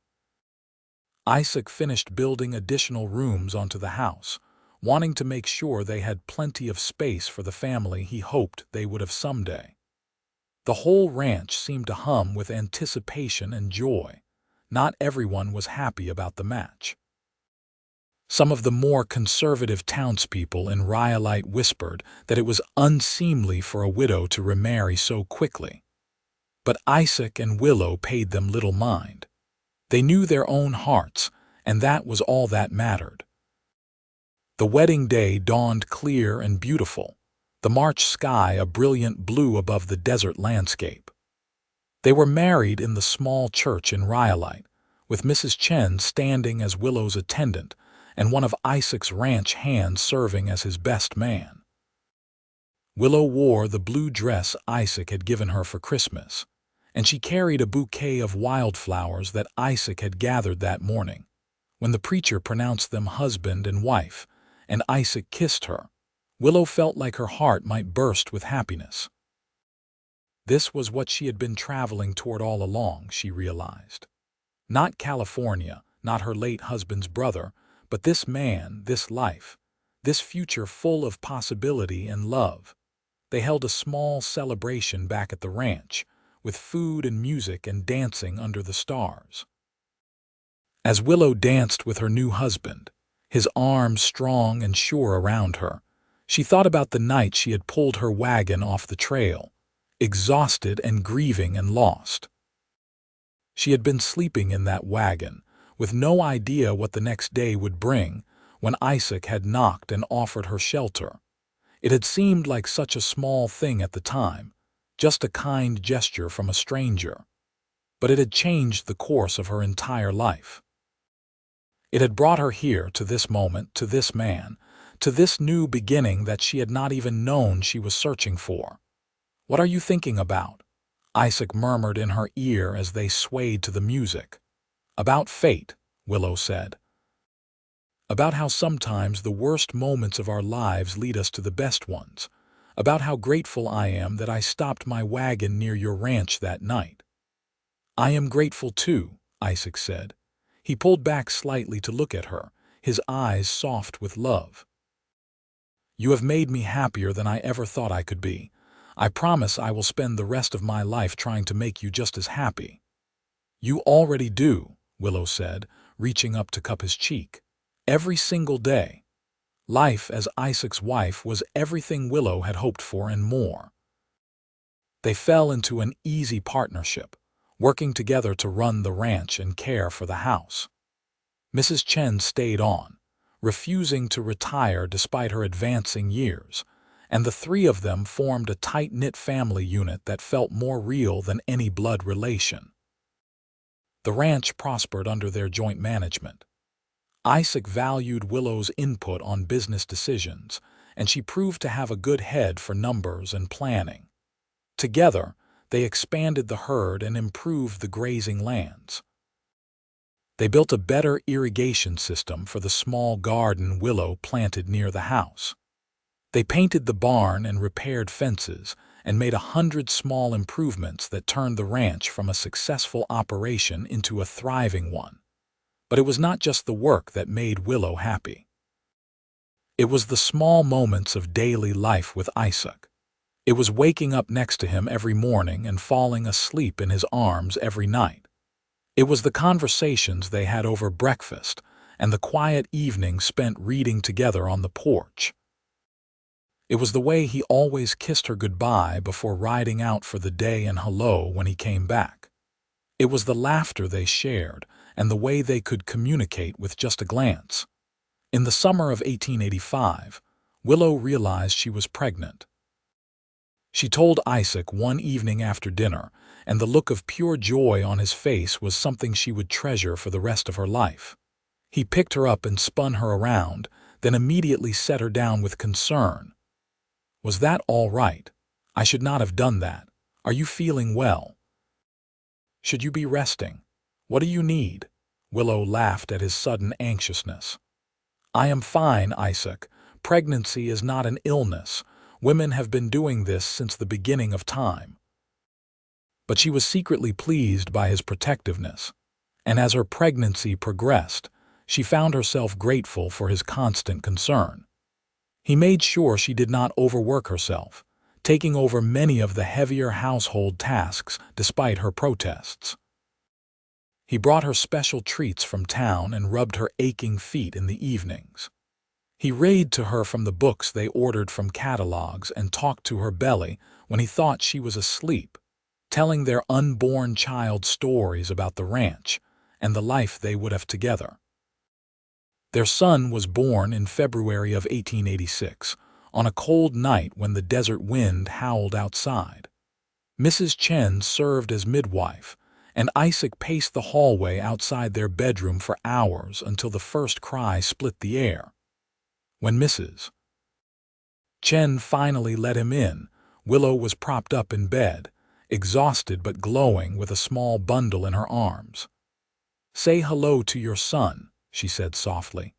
Isaac finished building additional rooms onto the house, wanting to make sure they had plenty of space for the family he hoped they would have someday. The whole ranch seemed to hum with anticipation and joy. Not everyone was happy about the match. Some of the more conservative townspeople in Rhyolite whispered that it was unseemly for a widow to remarry so quickly. But Isaac and Willow paid them little mind. They knew their own hearts, and that was all that mattered. The wedding day dawned clear and beautiful, the March sky a brilliant blue above the desert landscape. They were married in the small church in Rhyolite, with Mrs. Chen standing as Willow's attendant and one of Isaac's ranch hands serving as his best man. Willow wore the blue dress Isaac had given her for Christmas, and she carried a bouquet of wildflowers that Isaac had gathered that morning. When the preacher pronounced them husband and wife, and Isaac kissed her, Willow felt like her heart might burst with happiness. This was what she had been traveling toward all along, she realized. Not California, not her late husband's brother, but this man, this life, this future full of possibility and love. They held a small celebration back at the ranch, with food and music and dancing under the stars. As Willow danced with her new husband, his arms strong and sure around her, she thought about the night she had pulled her wagon off the trail, exhausted and grieving and lost. She had been sleeping in that wagon, with no idea what the next day would bring, when Isaac had knocked and offered her shelter. It had seemed like such a small thing at the time, just a kind gesture from a stranger. But it had changed the course of her entire life. It had brought her here to this moment, to this man, to this new beginning that she had not even known she was searching for. "What are you thinking about?" Isaac murmured in her ear as they swayed to the music. "About fate," Willow said. "About how sometimes the worst moments of our lives lead us to the best ones. About how grateful I am that I stopped my wagon near your ranch that night." "I am grateful too," Isaac said. He pulled back slightly to look at her, his eyes soft with love. "You have made me happier than I ever thought I could be. I promise I will spend the rest of my life trying to make you just as happy." "You already do," Willow said, reaching up to cup his cheek. "Every single day." Life as Isaac's wife was everything Willow had hoped for and more. They fell into an easy partnership, working together to run the ranch and care for the house. Mrs. Chen stayed on, refusing to retire despite her advancing years, and the three of them formed a tight-knit family unit that felt more real than any blood relation. The ranch prospered under their joint management. Isaac valued Willow's input on business decisions, and she proved to have a good head for numbers and planning. Together, they expanded the herd and improved the grazing lands. They built a better irrigation system for the small garden Willow planted near the house. They painted the barn and repaired fences and made 100 small improvements that turned the ranch from a successful operation into a thriving one. But it was not just the work that made Willow happy. It was the small moments of daily life with Isaac. It was waking up next to him every morning and falling asleep in his arms every night. It was the conversations they had over breakfast and the quiet evenings spent reading together on the porch. It was the way he always kissed her goodbye before riding out for the day and hello when he came back. It was the laughter they shared and the way they could communicate with just a glance. In the summer of 1885, Willow realized she was pregnant. She told Isaac one evening after dinner, and the look of pure joy on his face was something she would treasure for the rest of her life. He picked her up and spun her around, then immediately set her down with concern. "Was that all right? I should not have done that. Are you feeling well? Should you be resting? What do you need?" Willow laughed at his sudden anxiousness. "I am fine, Isaac. Pregnancy is not an illness. Women have been doing this since the beginning of time." But she was secretly pleased by his protectiveness, and as her pregnancy progressed, she found herself grateful for his constant concern. He made sure she did not overwork herself, taking over many of the heavier household tasks despite her protests. He brought her special treats from town and rubbed her aching feet in the evenings. He read to her from the books they ordered from catalogs and talked to her belly when he thought she was asleep, telling their unborn child stories about the ranch and the life they would have together. Their son was born in February of 1886, on a cold night when the desert wind howled outside. Mrs. Chen served as midwife, and Isaac paced the hallway outside their bedroom for hours until the first cry split the air. When Mrs. Chen finally let him in, Willow was propped up in bed, exhausted but glowing with a small bundle in her arms. "Say hello to your son," she said softly.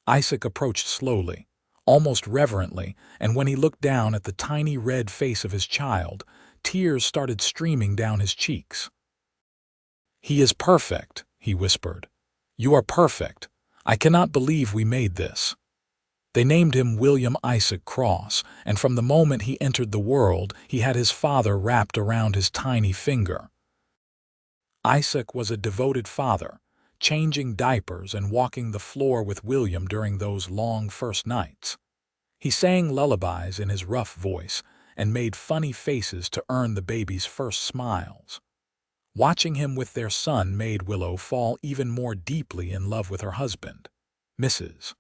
Isaac approached slowly, almost reverently, and when he looked down at the tiny red face of his child, tears started streaming down his cheeks. "He is perfect," he whispered. "You are perfect. I cannot believe we made this." They named him William Isaac Cross, and from the moment he entered the world, he had his father wrapped around his tiny finger. Isaac was a devoted father, changing diapers and walking the floor with William during those long first nights. He sang lullabies in his rough voice and made funny faces to earn the baby's first smiles. Watching him with their son made Willow fall even more deeply in love with her husband. Mrs.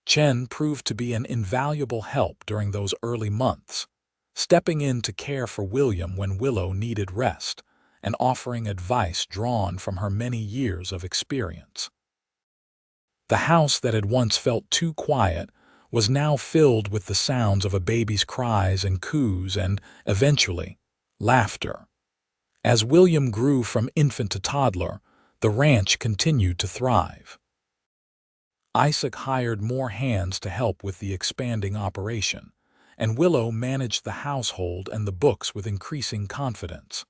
Chen proved to be an invaluable help during those early months, stepping in to care for William when Willow needed rest and offering advice drawn from her many years of experience. The house that had once felt too quiet was now filled with the sounds of a baby's cries and coos and, eventually, laughter. As William grew from infant to toddler, the ranch continued to thrive. Isaac hired more hands to help with the expanding operation, and Willow managed the household and the books with increasing confidence.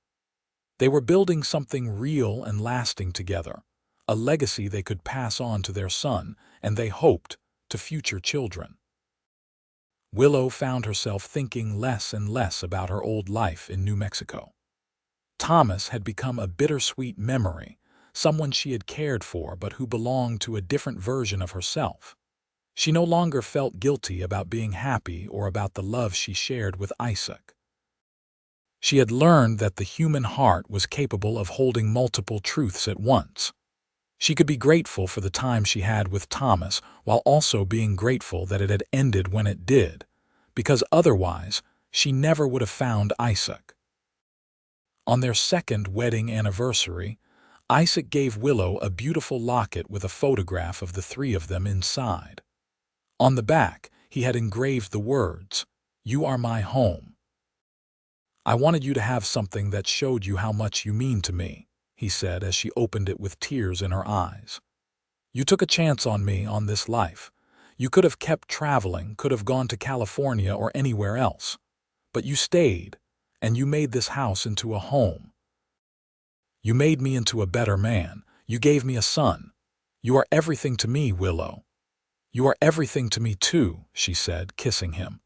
They were building something real and lasting together, a legacy they could pass on to their son, and they hoped, to future children. Willow found herself thinking less and less about her old life in New Mexico. Thomas had become a bittersweet memory, someone she had cared for but who belonged to a different version of herself. She no longer felt guilty about being happy or about the love she shared with Isaac. She had learned that the human heart was capable of holding multiple truths at once. She could be grateful for the time she had with Thomas while also being grateful that it had ended when it did, because otherwise she never would have found Isaac. On their second wedding anniversary, Isaac gave Willow a beautiful locket with a photograph of the three of them inside. On the back, he had engraved the words, "You are my home." "I wanted you to have something that showed you how much you mean to me," he said as she opened it with tears in her eyes. "You took a chance on me on this life. You could have kept traveling, could have gone to California or anywhere else. But you stayed, and you made this house into a home. You made me into a better man. You gave me a son. You are everything to me, Willow." "You are everything to me too," she said, kissing him.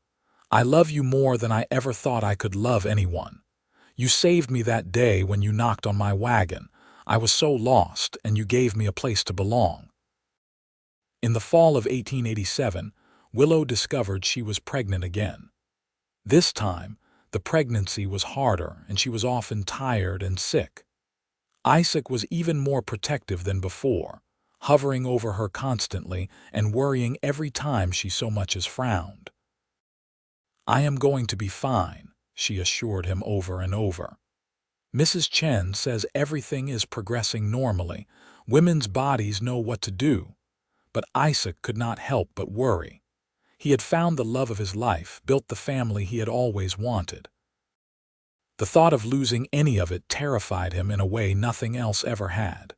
"I love you more than I ever thought I could love anyone. You saved me that day when you knocked on my wagon. I was so lost, and you gave me a place to belong." In the fall of 1887, Willow discovered she was pregnant again. This time, the pregnancy was harder, and she was often tired and sick. Isaac was even more protective than before, hovering over her constantly and worrying every time she so much as frowned. "I am going to be fine," she assured him over and over. "Mrs. Chen says everything is progressing normally. Women's bodies know what to do." But Isaac could not help but worry. He had found the love of his life, built the family he had always wanted. The thought of losing any of it terrified him in a way nothing else ever had.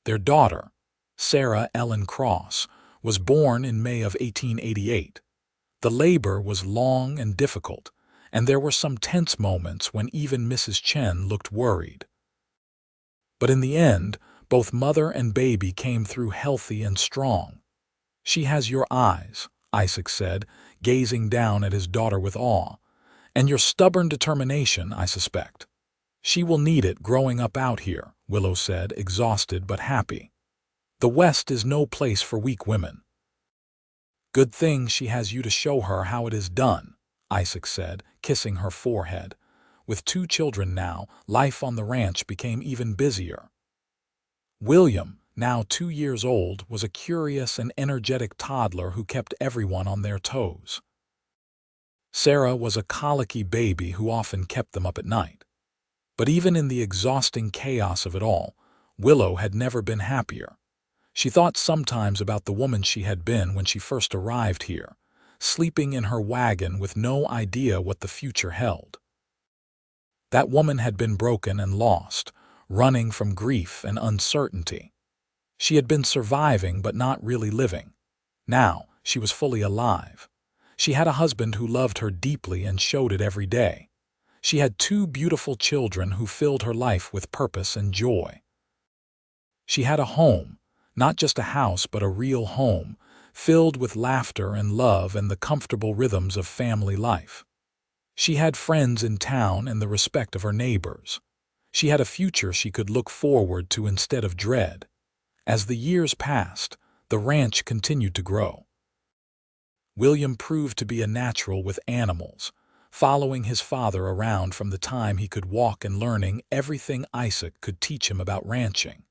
Their daughter, Sarah Ellen Cross, was born in May of 1888. The labor was long and difficult, and there were some tense moments when even Mrs. Chen looked worried. But in the end, both mother and baby came through healthy and strong. "She has your eyes," Isaac said, gazing down at his daughter with awe, "and your stubborn determination, I suspect." "She will need it growing up out here," Willow said, exhausted but happy. "The West is no place for weak women." "Good thing she has you to show her how it is done," Isaac said, kissing her forehead. With 2 children now, life on the ranch became even busier. William, now 2 years old, was a curious and energetic toddler who kept everyone on their toes. Sarah was a colicky baby who often kept them up at night. But even in the exhausting chaos of it all, Willow had never been happier. She thought sometimes about the woman she had been when she first arrived here, sleeping in her wagon with no idea what the future held. That woman had been broken and lost, running from grief and uncertainty. She had been surviving but not really living. Now she was fully alive. She had a husband who loved her deeply and showed it every day. She had two beautiful children who filled her life with purpose and joy. She had a home, not just a house but a real home, filled with laughter and love and the comfortable rhythms of family life. She had friends in town and the respect of her neighbors. She had a future she could look forward to instead of dread. As the years passed, the ranch continued to grow. William proved to be a natural with animals, following his father around from the time he could walk and learning everything Isaac could teach him about ranching.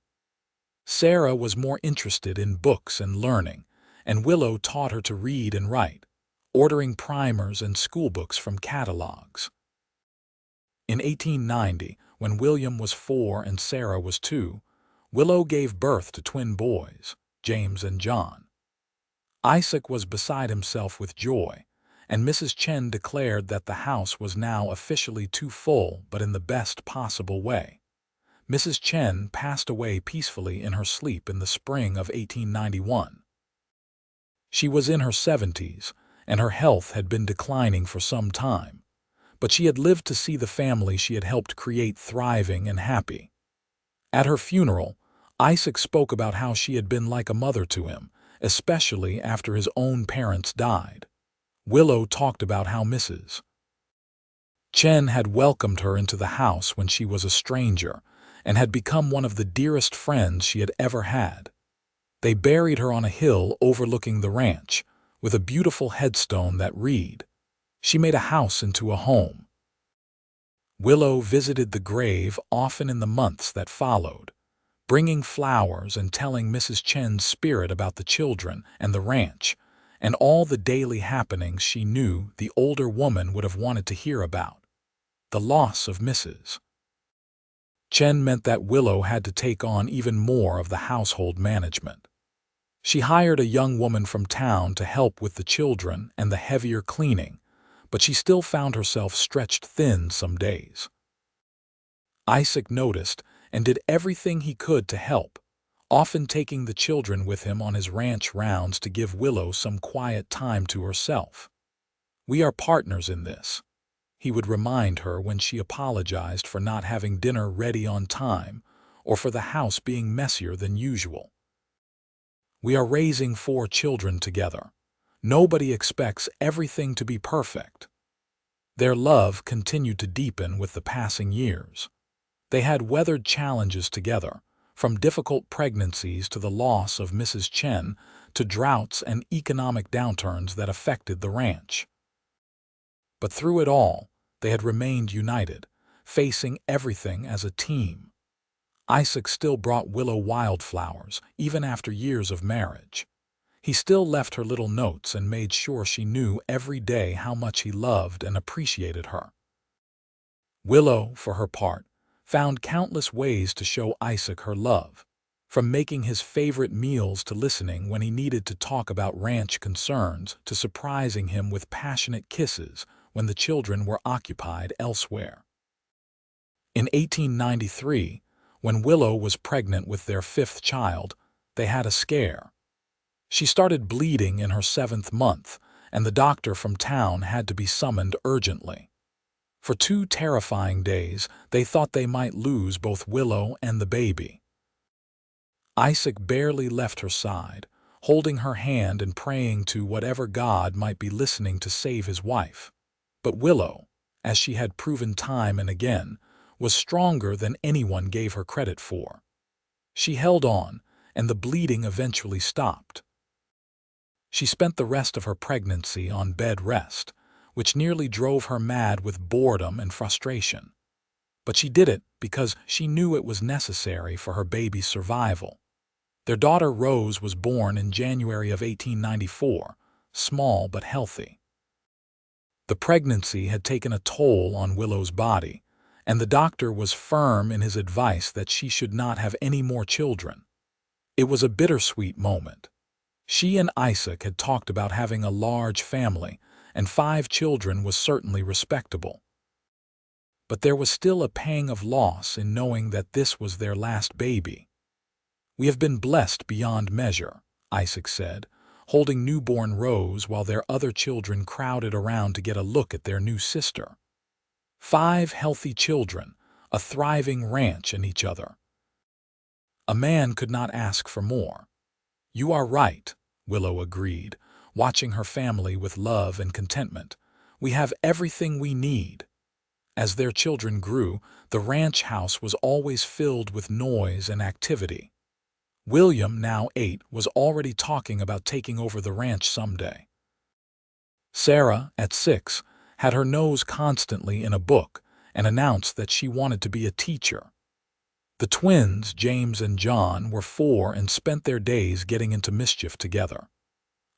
Sarah was more interested in books and learning, and Willow taught her to read and write, ordering primers and schoolbooks from catalogs. In 1890, when William was 4 and Sarah was 2, Willow gave birth to twin boys, James and John. Isaac was beside himself with joy, and Mrs. Chen declared that the house was now officially too full, but in the best possible way. Mrs. Chen passed away peacefully in her sleep in the spring of 1891. She was in her 70s, and her health had been declining for some time, but she had lived to see the family she had helped create thriving and happy. At her funeral, Isaac spoke about how she had been like a mother to him, especially after his own parents died. Willow talked about how Mrs. Chen had welcomed her into the house when she was a stranger and had become one of the dearest friends she had ever had. They buried her on a hill overlooking the ranch, with a beautiful headstone that read, "She made a house into a home." Willow visited the grave often in the months that followed, bringing flowers and telling Mrs. Chen's spirit about the children and the ranch, and all the daily happenings she knew the older woman would have wanted to hear about. The loss of Mrs. Chen meant that Willow had to take on even more of the household management. She hired a young woman from town to help with the children and the heavier cleaning, but she still found herself stretched thin some days. Isaac noticed and did everything he could to help, often taking the children with him on his ranch rounds to give Willow some quiet time to herself. "We are partners in this," he would remind her when she apologized for not having dinner ready on time or for the house being messier than usual. "We are raising 4 children together. Nobody expects everything to be perfect." Their love continued to deepen with the passing years. They had weathered challenges together, from difficult pregnancies to the loss of Mrs. Chen to droughts and economic downturns that affected the ranch. But through it all, they had remained united, facing everything as a team. Isaac still brought Willow wildflowers, even after years of marriage. He still left her little notes and made sure she knew every day how much he loved and appreciated her. Willow, for her part, found countless ways to show Isaac her love, from making his favorite meals to listening when he needed to talk about ranch concerns to surprising him with passionate kisses when the children were occupied elsewhere. In 1893, when Willow was pregnant with their 5th child, they had a scare. She started bleeding in her 7th month, and the doctor from town had to be summoned urgently. For 2 terrifying days, they thought they might lose both Willow and the baby. Isaac barely left her side, holding her hand and praying to whatever God might be listening to save his wife. But Willow, as she had proven time and again, was stronger than anyone gave her credit for. She held on, and the bleeding eventually stopped. She spent the rest of her pregnancy on bed rest, which nearly drove her mad with boredom and frustration. But she did it because she knew it was necessary for her baby's survival. Their daughter Rose was born in January of 1894, small but healthy. The pregnancy had taken a toll on Willow's body, and the doctor was firm in his advice that she should not have any more children. It was a bittersweet moment. She and Isaac had talked about having a large family, and 5 children was certainly respectable. But there was still a pang of loss in knowing that this was their last baby. "We have been blessed beyond measure," Isaac said, holding newborn Rose while their other children crowded around to get a look at their new sister. 5 healthy children, a thriving ranch and each other. A man could not ask for more. "You are right," Willow agreed, watching her family with love and contentment. "We have everything we need." As their children grew, the ranch house was always filled with noise and activity. William, now 8, was already talking about taking over the ranch someday. Sarah, at 6, had her nose constantly in a book and announced that she wanted to be a teacher. The twins, James and John, were 4 and spent their days getting into mischief together.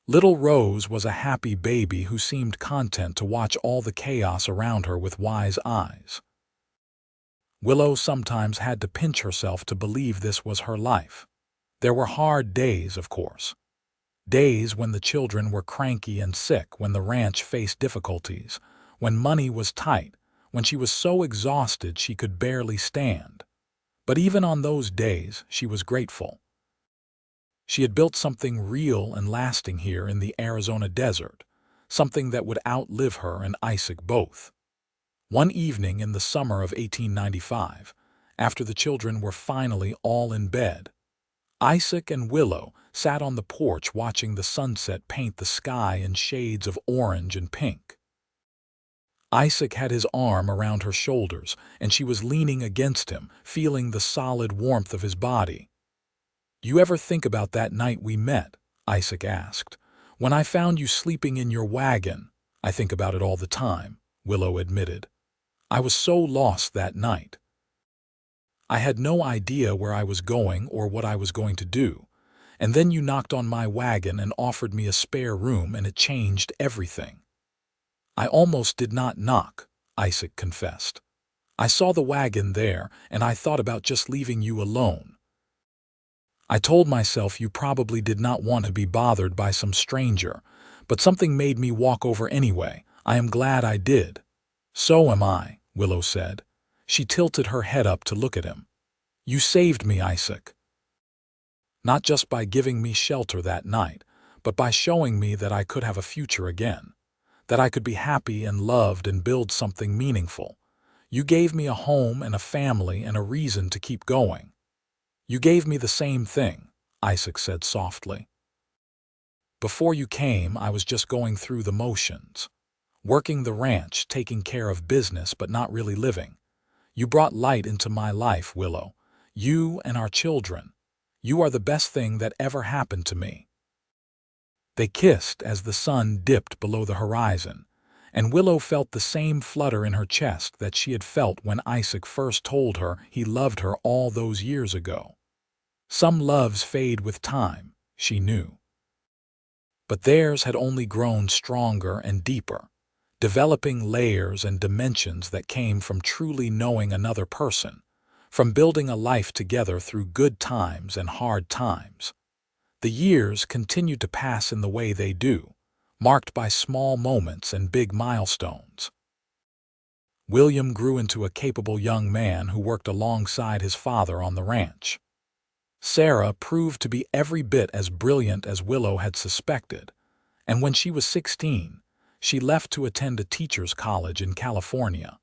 Little Rose was a happy baby who seemed content to watch all the chaos around her with wise eyes. Willow sometimes had to pinch herself to believe this was her life. There were hard days, of course. Days when the children were cranky and sick, when the ranch faced difficulties, when money was tight, when she was so exhausted she could barely stand. But even on those days, she was grateful. She had built something real and lasting here in the Arizona desert, something that would outlive her and Isaac both. One evening in the summer of 1895, after the children were finally all in bed, Isaac and Willow sat on the porch watching the sunset paint the sky in shades of orange and pink. Isaac had his arm around her shoulders, and she was leaning against him, feeling the solid warmth of his body. "You ever think about that night we met?" Isaac asked. "When I found you sleeping in your wagon." "I think about it all the time," Willow admitted. "I was so lost that night. I had no idea where I was going or what I was going to do. And then you knocked on my wagon and offered me a spare room, and it changed everything." "I almost did not knock," Isaac confessed. "I saw the wagon there, and I thought about just leaving you alone. I told myself you probably did not want to be bothered by some stranger, but something made me walk over anyway. I am glad I did." "So am I," Willow said. She tilted her head up to look at him. "You saved me, Isaac. Not just by giving me shelter that night, but by showing me that I could have a future again, that I could be happy and loved and build something meaningful. You gave me a home and a family and a reason to keep going." "You gave me the same thing," Isaac said softly. "Before you came, I was just going through the motions. Working the ranch, taking care of business, but not really living. You brought light into my life, Willow. You and our children. You are the best thing that ever happened to me." They kissed as the sun dipped below the horizon, and Willow felt the same flutter in her chest that she had felt when Isaac first told her he loved her all those years ago. Some loves fade with time, she knew. But theirs had only grown stronger and deeper, developing layers and dimensions that came from truly knowing another person, from building a life together through good times and hard times. The years continued to pass in the way they do, marked by small moments and big milestones. William grew into a capable young man who worked alongside his father on the ranch. Sarah proved to be every bit as brilliant as Willow had suspected, and when she was 16, she left to attend a teacher's college in California.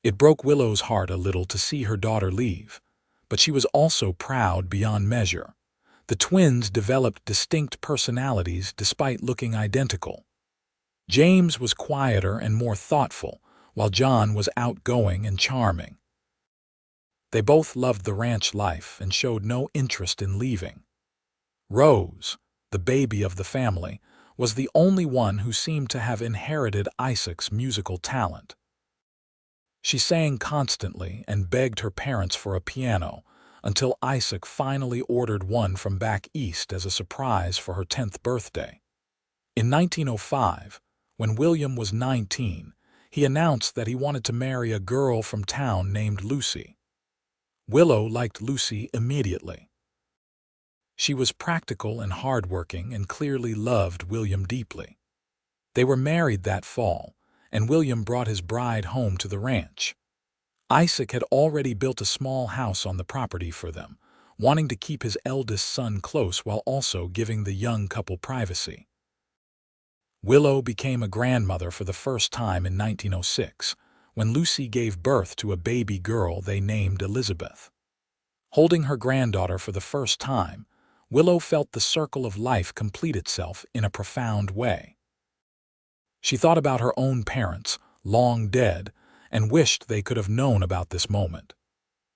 It broke Willow's heart a little to see her daughter leave, but she was also proud beyond measure. The twins developed distinct personalities despite looking identical. James was quieter and more thoughtful, while John was outgoing and charming. They both loved the ranch life and showed no interest in leaving. Rose, the baby of the family, was the only one who seemed to have inherited Isaac's musical talent. She sang constantly and begged her parents for a piano until Isaac finally ordered one from back east as a surprise for her 10th birthday. In 1905, When William was 19, he announced that he wanted to marry a girl from town named Lucy. Willow liked Lucy immediately. She was practical and hardworking and clearly loved William deeply. They were married that fall, and William brought his bride home to the ranch. Isaac had already built a small house on the property for them, wanting to keep his eldest son close while also giving the young couple privacy. Willow became a grandmother for the first time in 1906, when Lucy gave birth to a baby girl they named Elizabeth. Holding her granddaughter for the first time, Willow felt the circle of life complete itself in a profound way. She thought about her own parents, long dead, and wished they could have known about this moment.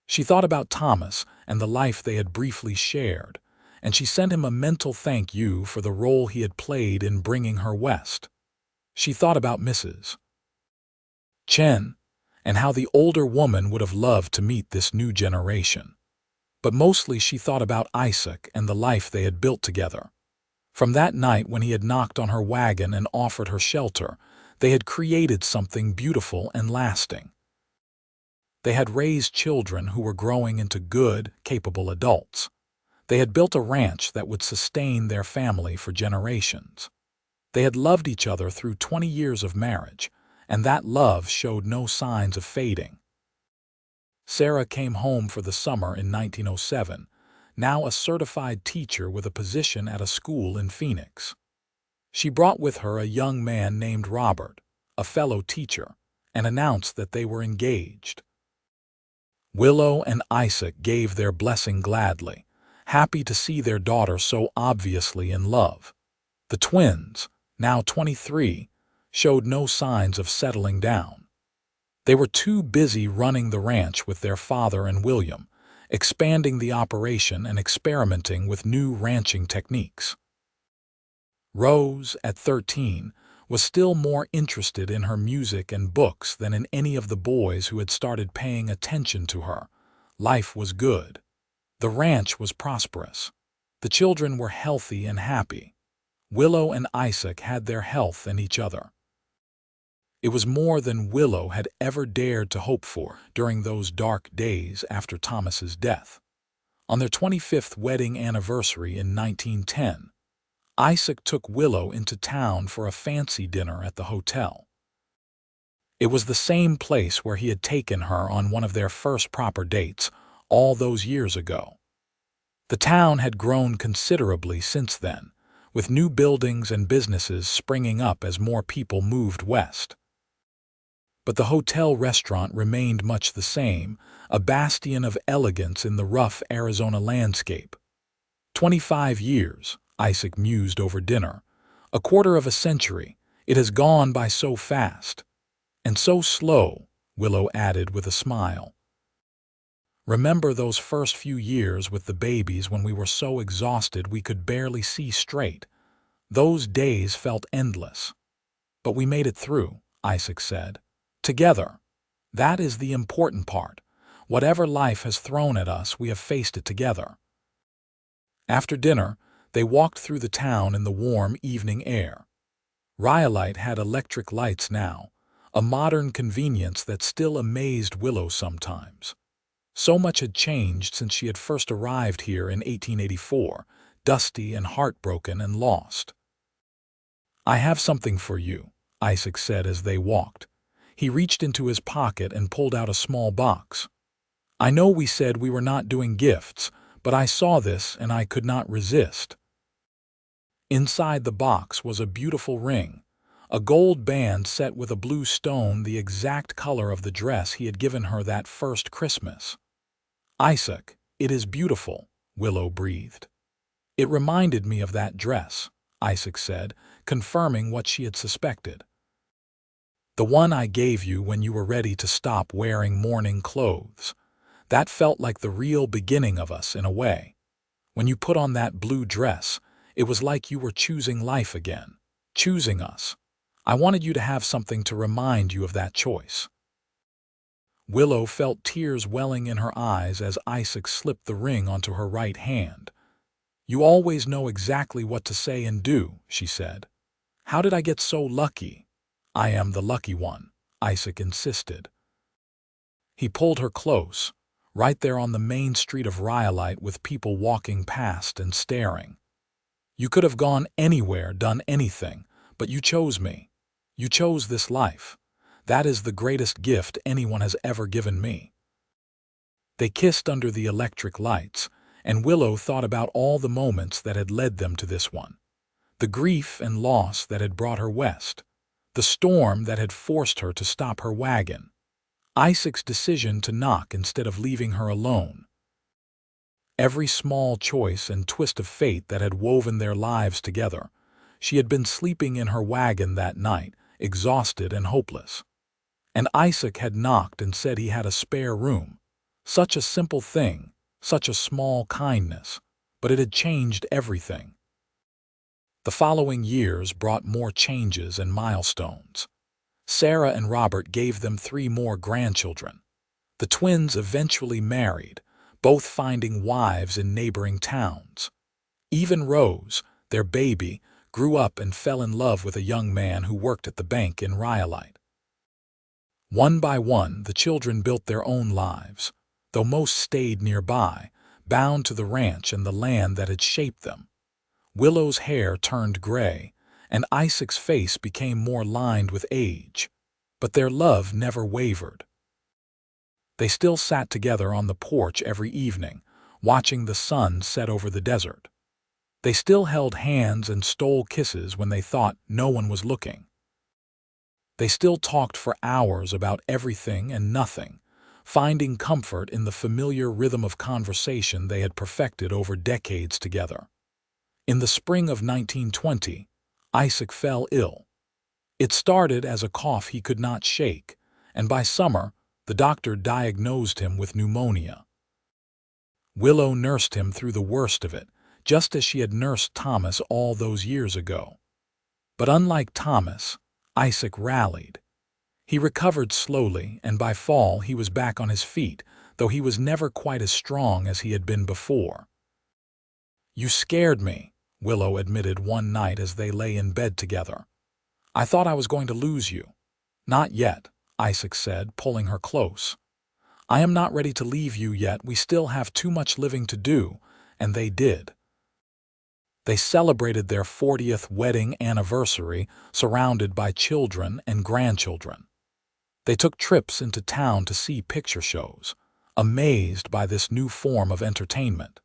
She thought about Thomas and the life they had briefly shared, and she sent him a mental thank you for the role he had played in bringing her west. She thought about Mrs. Chen and how the older woman would have loved to meet this new generation. But mostly she thought about Isaac and the life they had built together. From that night when he had knocked on her wagon and offered her shelter, they had created something beautiful and lasting. They had raised children who were growing into good, capable adults. They had built a ranch that would sustain their family for generations. They had loved each other through 20 years of marriage, and that love showed no signs of fading. Sarah came home for the summer in 1907, now a certified teacher with a position at a school in Phoenix. She brought with her a young man named Robert, a fellow teacher, and announced that they were engaged. Willow and Isaac gave their blessing gladly, happy to see their daughter so obviously in love. The twins, now 23, showed no signs of settling down. They were too busy running the ranch with their father and William, expanding the operation and experimenting with new ranching techniques. Rose, at 13, was still more interested in her music and books than in any of the boys who had started paying attention to her. Life was good. The ranch was prosperous. The children were healthy and happy. Willow and Isaac had their health and each other. It was more than Willow had ever dared to hope for during those dark days after Thomas's death. On their 25th wedding anniversary in 1910, Isaac took Willow into town for a fancy dinner at the hotel. It was the same place where he had taken her on one of their first proper dates all those years ago. The town had grown considerably since then, with new buildings and businesses springing up as more people moved west. But the hotel restaurant remained much the same, a bastion of elegance in the rough Arizona landscape. 25 years, Isaac mused over dinner. A quarter of a century. It has gone by so fast. And so slow, Willow added with a smile. Remember those first few years with the babies when we were so exhausted we could barely see straight. Those days felt endless. But we made it through, Isaac said. Together. That is the important part. Whatever life has thrown at us, we have faced it together. After dinner, they walked through the town in the warm evening air. Rhyolite had electric lights now, a modern convenience that still amazed Willow sometimes. So much had changed since she had first arrived here in 1884, dusty and heartbroken and lost. "I have something for you," Isaac said as they walked. He reached into his pocket and pulled out a small box. "I know we said we were not doing gifts, but I saw this and I could not resist." Inside the box was a beautiful ring, a gold band set with a blue stone, the exact color of the dress he had given her that first Christmas. "Isaac, it is beautiful," Willow breathed. "It reminded me of that dress," Isaac said, confirming what she had suspected. "The one I gave you when you were ready to stop wearing mourning clothes. That felt like the real beginning of us in a way. When you put on that blue dress, it was like you were choosing life again, choosing us. I wanted you to have something to remind you of that choice." Willow felt tears welling in her eyes as Isaac slipped the ring onto her right hand. "You always know exactly what to say and do," she said. "How did I get so lucky?" I am the lucky one, Isaac insisted. He pulled her close, right there on the main street of Rhyolite with people walking past and staring. You could have gone anywhere, done anything, but you chose me. You chose this life. That is the greatest gift anyone has ever given me. They kissed under the electric lights, and Willow thought about all the moments that had led them to this one. The grief and loss that had brought her west. The storm that had forced her to stop her wagon. Isaac's decision to knock instead of leaving her alone. Every small choice and twist of fate that had woven their lives together. She had been sleeping in her wagon that night, exhausted and hopeless. And Isaac had knocked and said he had a spare room. Such a simple thing, such a small kindness, but it had changed everything. The following years brought more changes and milestones. Sarah and Robert gave them 3 more grandchildren. The twins eventually married, both finding wives in neighboring towns. Even Rose, their baby, grew up and fell in love with a young man who worked at the bank in Rhyolite. One by one, the children built their own lives, though most stayed nearby, bound to the ranch and the land that had shaped them. Willow's hair turned gray, and Isaac's face became more lined with age. But their love never wavered. They still sat together on the porch every evening, watching the sun set over the desert. They still held hands and stole kisses when they thought no one was looking. They still talked for hours about everything and nothing, finding comfort in the familiar rhythm of conversation they had perfected over decades together. In the spring of 1920, Isaac fell ill. It started as a cough he could not shake, and by summer, the doctor diagnosed him with pneumonia. Willow nursed him through the worst of it, just as she had nursed Thomas all those years ago. But unlike Thomas, Isaac rallied. He recovered slowly, and by fall he was back on his feet, though he was never quite as strong as he had been before. "You scared me," Willow admitted one night as they lay in bed together. "I thought I was going to lose you." "Not yet," Isaac said, pulling her close. "I am not ready to leave you yet. We still have too much living to do," and they did. They celebrated their 40th wedding anniversary, surrounded by children and grandchildren. They took trips into town to see picture shows, amazed by this new form of entertainment.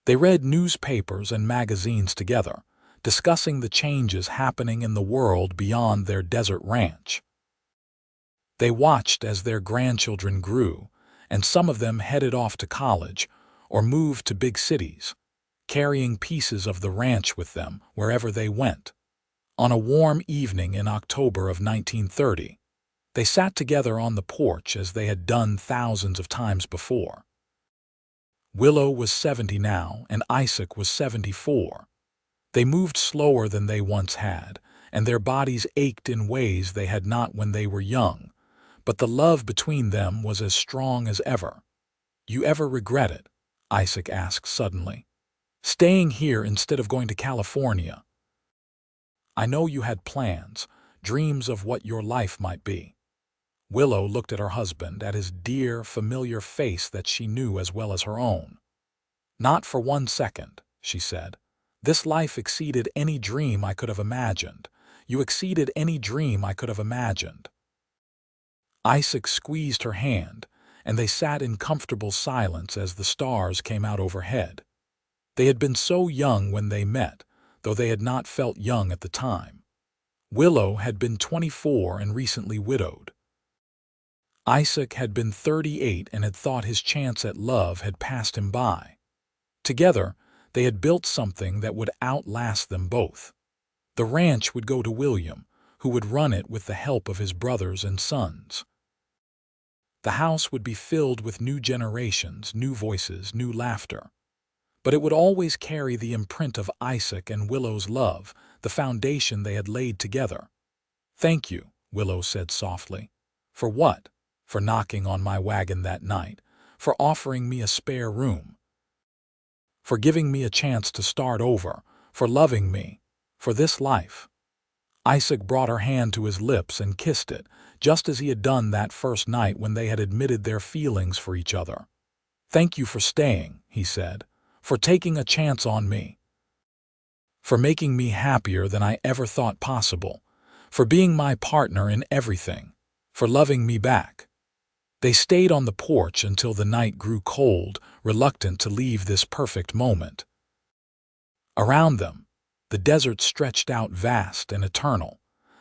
They read newspapers and magazines together, discussing the changes happening in the world beyond their desert ranch. They watched as their grandchildren grew, and some of them headed off to college or moved to big cities, carrying pieces of the ranch with them wherever they went. On a warm evening in October of 1930, they sat together on the porch as they had done thousands of times before. Willow was 70 now, and Isaac was 74. They moved slower than they once had, and their bodies ached in ways they had not when they were young, but the love between them was as strong as ever. "You ever regret it?" Isaac asked suddenly. "Staying here instead of going to California?" "I know you had plans, dreams of what your life might be." Willow looked at her husband, at his dear, familiar face that she knew as well as her own. "Not for one second," she said. "This life exceeded any dream I could have imagined. You exceeded any dream I could have imagined." Isaac squeezed her hand, and they sat in comfortable silence as the stars came out overhead. They had been so young when they met, though they had not felt young at the time. Willow had been 24 and recently widowed. Isaac had been 38 and had thought his chance at love had passed him by. Together, they had built something that would outlast them both. The ranch would go to William, who would run it with the help of his brothers and sons. The house would be filled with new generations, new voices, new laughter. But it would always carry the imprint of Isaac and Willow's love, the foundation they had laid together. "Thank you," Willow said softly. "For what?" "For knocking on my wagon that night, for offering me a spare room, for giving me a chance to start over, for loving me, for this life." Isaac brought her hand to his lips and kissed it, just as he had done that first night when they had admitted their feelings for each other. "Thank you for staying," he said, "for taking a chance on me, for making me happier than I ever thought possible, for being my partner in everything, for loving me back." They stayed on the porch until the night grew cold, reluctant to leave this perfect moment. Around them, the desert stretched out vast and eternal,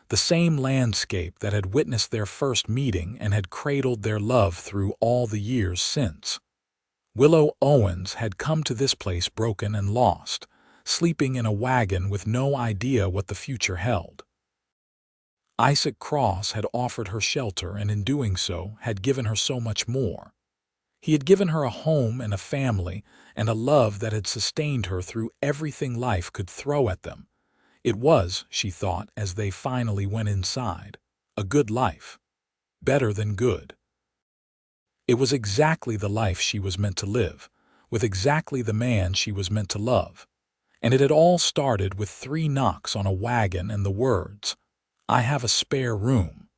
the same landscape that had witnessed their first meeting and had cradled their love through all the years since. Willow Owens had come to this place broken and lost, sleeping in a wagon with no idea what the future held. Isaac Cross had offered her shelter and in doing so had given her so much more. He had given her a home and a family and a love that had sustained her through everything life could throw at them. It was, she thought as they finally went inside, a good life. Better than good. It was exactly the life she was meant to live, with exactly the man she was meant to love. And it had all started with 3 knocks on a wagon and the words, "I have a spare room."